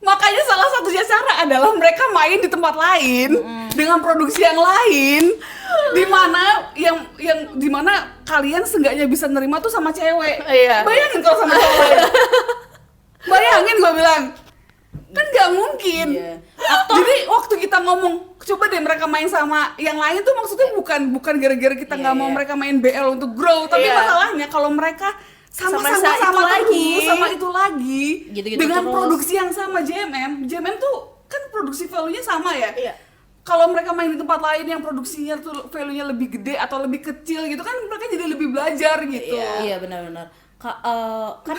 Makanya salah satunya cara adalah mereka main di tempat lain dengan produksi yang lain, di mana kalian seenggaknya bisa nerima tuh sama cewek. Iya. Bayangin kalau sama cowok lain. Bayangin gue bilang. Kan nggak mungkin. Iya. Jadi waktu kita ngomong coba deh mereka main sama yang lain tuh maksudnya bukan gara-gara kita nggak mau Iya. mereka main BL untuk grow, tapi Iya. masalahnya kalau mereka sama-sama itu lagi Gitu-gitu dengan terus. produksi yang sama. JMM tuh kan produksi value-nya sama ya. Iya. Kalau mereka main di tempat lain yang produksinya tuh value-nya lebih gede atau lebih kecil gitu kan mereka jadi lebih belajar gitu. Iya benar-benar. Kan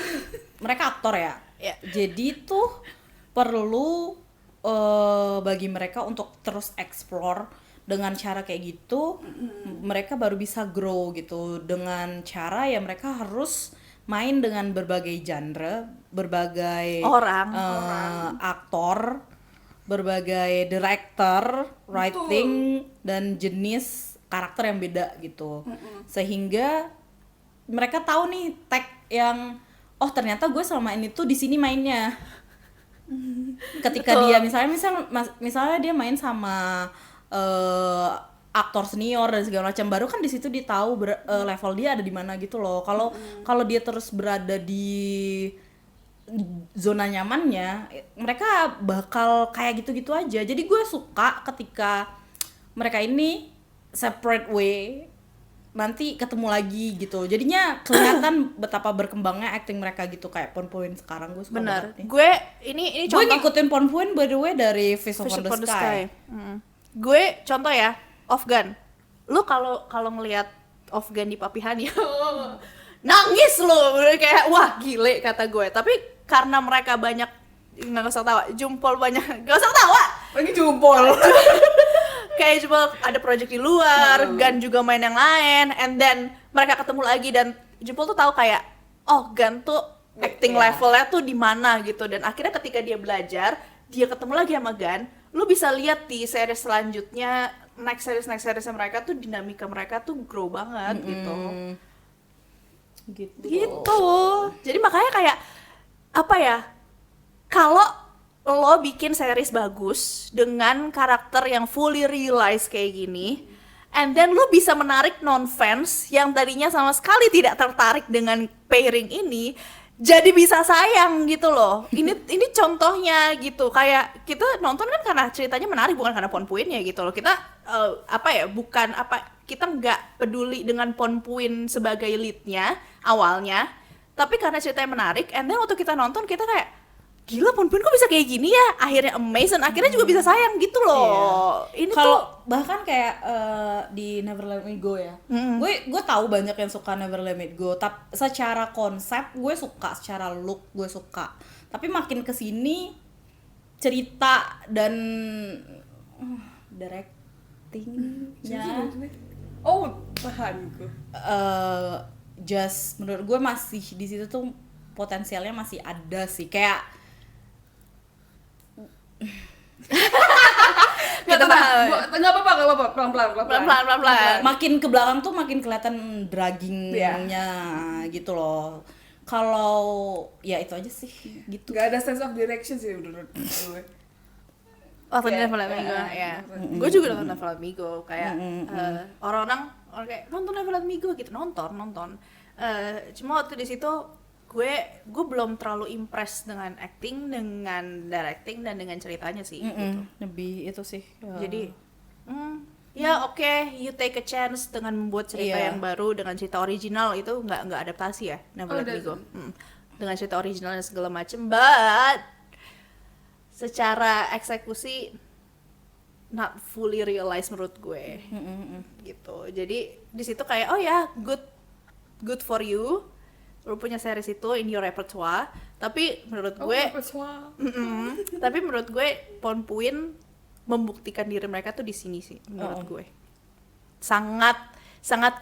mereka aktor ya. Iya. Jadi tuh perlu bagi mereka untuk terus explore dengan cara kayak gitu. Mereka baru bisa grow gitu dengan cara ya mereka harus main dengan berbagai genre, berbagai Orang. aktor, berbagai director, writing dan jenis karakter yang beda gitu. Sehingga mereka tahu nih tag yang ternyata gue selama ini tuh di sini mainnya. Ketika dia misalnya dia main sama aktor senior dan segala macam, baru kan di situ dia tahu level dia ada di mana gitu loh. Kalau dia terus berada di zona nyamannya, mereka bakal kayak gitu-gitu aja. Jadi gue suka ketika mereka ini separate way, nanti ketemu lagi gitu. Jadinya kelihatan betapa berkembangnya acting mereka gitu, kayak Ponpuin sekarang. Gue suka benar. banget nih. Gue ini Gue contoh ngikutin Ponpuin by the way dari Fish Fish of Upon the Sky. Gue contoh ya, Afgan. Lu kalau ngelihat Afgan di Papihan ya nangis lu, bener kayak wah gile kata gue. Tapi karena mereka banyak nggak usah tawa, Jumpol banyak nggak usah tawa. Lagi jumpol. Kayak Jumpol ada project di luar, Gan juga main yang lain, and then mereka ketemu lagi dan Jumpol tuh tahu kayak oh Gan tuh acting levelnya tuh di mana gitu, dan akhirnya ketika dia belajar, dia ketemu lagi sama Gan, lu bisa lihat di series selanjutnya, next series mereka tuh dinamika mereka tuh grow banget gitu. Gitu. Jadi makanya kayak apa ya? Kalau lo bikin series bagus dengan karakter yang fully realized kayak gini, and then lo bisa menarik non-fans yang tadinya sama sekali tidak tertarik dengan pairing ini, jadi bisa sayang gitu loh. Ini contohnya gitu. Kayak kita nonton kan karena ceritanya menarik, bukan karena Ponpuinnya gitu loh. Kita kita nggak peduli dengan Ponpuin sebagai leadnya awalnya, tapi karena ceritanya menarik, and then waktu kita nonton kita kayak gila Ponpuin kok bisa kayak gini ya, akhirnya amazed, dan akhirnya juga bisa sayang gitu loh. Ini kalau tuh bahkan kayak di Never Let Me Go ya, gue tahu banyak yang suka Never Let Me Go, tapi secara konsep gue suka, secara look gue suka, tapi makin kesini cerita dan directingnya Oh, tahanku. just menurut gue masih di situ tuh potensialnya masih ada sih, kayak kita Nggak apa-apa, pelan-pelan. makin ke belakang tuh makin kelihatan draggingnya gitu loh. Kalau ya itu aja sih gitu. Nggak ada sense of direction sih menurut gue. waktu Never Let Me Go ya. Gue juga nonton Never Let Me Go kayak orang-orang kayak nonton Never Let Me Go gitu, nonton. Cuma waktu di situ gue belum terlalu impress dengan acting, dengan directing, dan dengan ceritanya sih gitu. Lebih itu sih. Jadi ya oke, you take a chance dengan membuat cerita yang baru dengan cerita original, itu nggak adaptasi ya Never Let Me Go. Dengan cerita original dan segala macem, but secara eksekusi not fully realized menurut gue. Gitu. Jadi di situ kayak oh ya, good for you, lu punya series itu in your repertoire, tapi menurut gue tapi menurut gue Ponpuin membuktikan diri mereka tuh di sini sih menurut gue. Sangat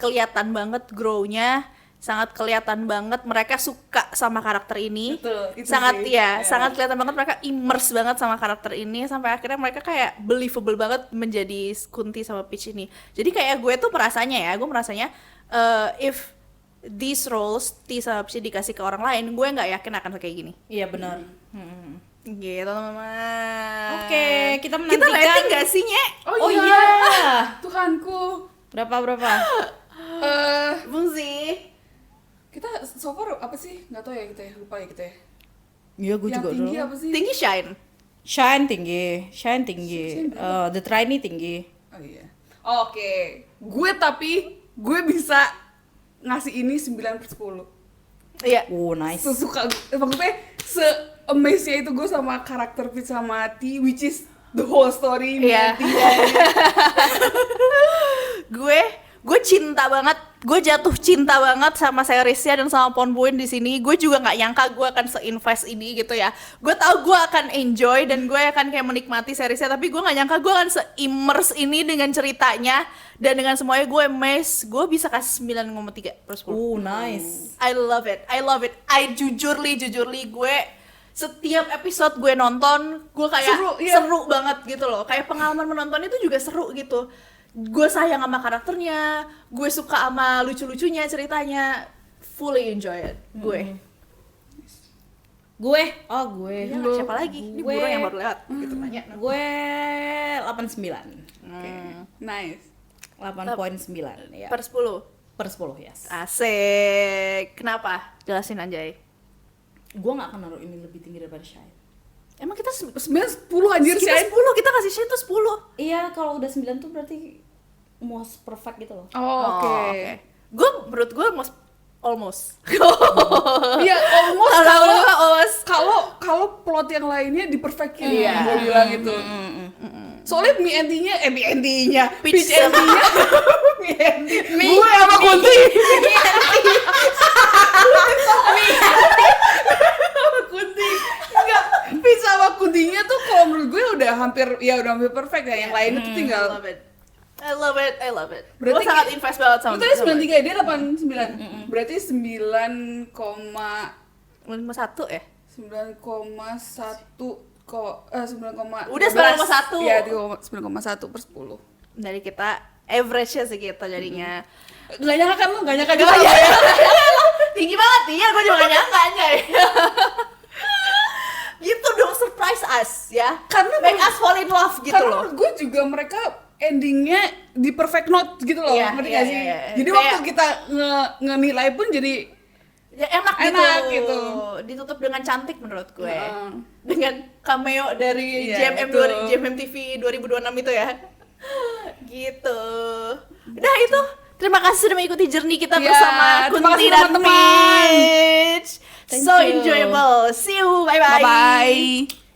kelihatan banget grow-nya, sangat kelihatan banget mereka suka sama karakter ini. Betul, itu sangat sih. sangat kelihatan banget mereka immerse banget sama karakter ini, sampai akhirnya mereka kayak believable banget menjadi Kunti sama Peach ini. Jadi kayak gue tuh merasanya if these roles T sama Peach dikasih ke orang lain, gue nggak yakin akan kayak gini. Iya benar. Gitu teman-teman. Oke, kita Kita menantikan. rating gak sih, Nye? Oh iya. Tuhanku. Berapa? Fungsi. Kita so far apa sih? Nggak tahu ya kita ya, lupa ya kita ya. Iya, gue Yang juga tinggi dulu. apa sih? Tinggi Shine. Shine tinggi. The Try tinggi. Oh iya. Oke. Gue bisa ngasih ini 9/10. Iya. Oh, nice. Sesuka, maksudnya se-amaze-nya itu gue sama karakter Peach sama T, which is the whole story. Iya. Gue cinta banget, gue jatuh cinta banget sama seriesnya dan sama Ponpuin di sini. Gue juga nggak nyangka gue akan se-invest ini gitu ya. Gue tahu gue akan enjoy dan gue akan kayak menikmati seriesnya, tapi gue nggak nyangka gue akan se-immerse ini dengan ceritanya dan dengan semuanya. Gue amazed. Gue bisa kasih 9,3/10. Oh, nice. I love it. Jujurly gue setiap episode gue nonton, gue kayak seru banget gitu loh. Kayak pengalaman menonton itu juga seru gitu. Gue sayang sama karakternya, gue suka sama lucu-lucunya ceritanya, fully enjoy it. Gue. Ya, siapa lagi? Ini Gue. burung yang baru lewat gitu nanya. Gue 89. Nice. 8.9 ya. Per 10. Per 10, yes. Asik. Kenapa? Jelasin Anjay. Gue gak akan naruh ini lebih tinggi daripada Shine. Emang kita 9/10 anjir kita Shine. 10, kita kasih Shine tuh 10. Iya, kalau udah 9 tuh berarti most perfect gitu loh. Oh, oke. Menurut gue almost. Iya, almost kalau plot yang lainnya diperfectin. Iya. Gue bilang itu. Soalnya mie endingnya Peach endingnya gue sama Kunti sama Kunti ya udah hampir perfect ya. Yang lainnya tuh tinggal. I love it. Berarti Gue sangat invest banget sama. Lu tadi 93 dia 89. Berarti 9,1 1 ya? 9,1 kok 9, Udah 9,1. Ya 9,1 per 10. Dari kita average-nya segitu jadinya. Nggak nyangka kan lu? Nggak nyangka Gak juga ya. ya? Tinggi banget ya, gue juga gak nyangka anjay. Gitu dong, surprise us ya. Karena make us fall in love gitu Karena loh. menurut gue juga mereka endingnya di perfect note gitu loh, Iya, ngerti iya, gak sih? iya. Jadi Kayak- waktu kita ngenilai pun jadi Ya enak Enak gitu. gitu. Ditutup dengan cantik menurut gue. Heeh. Dengan cameo dari Iya, JMM betul. JMM TV 2026 itu ya. Gitu. Udah itu. Terima kasih sudah mengikuti journey kita Iya, bersama terima Kunti kasih dan teman-teman. Peach. Thank So you. enjoyable. See you. Bye bye. bye-bye.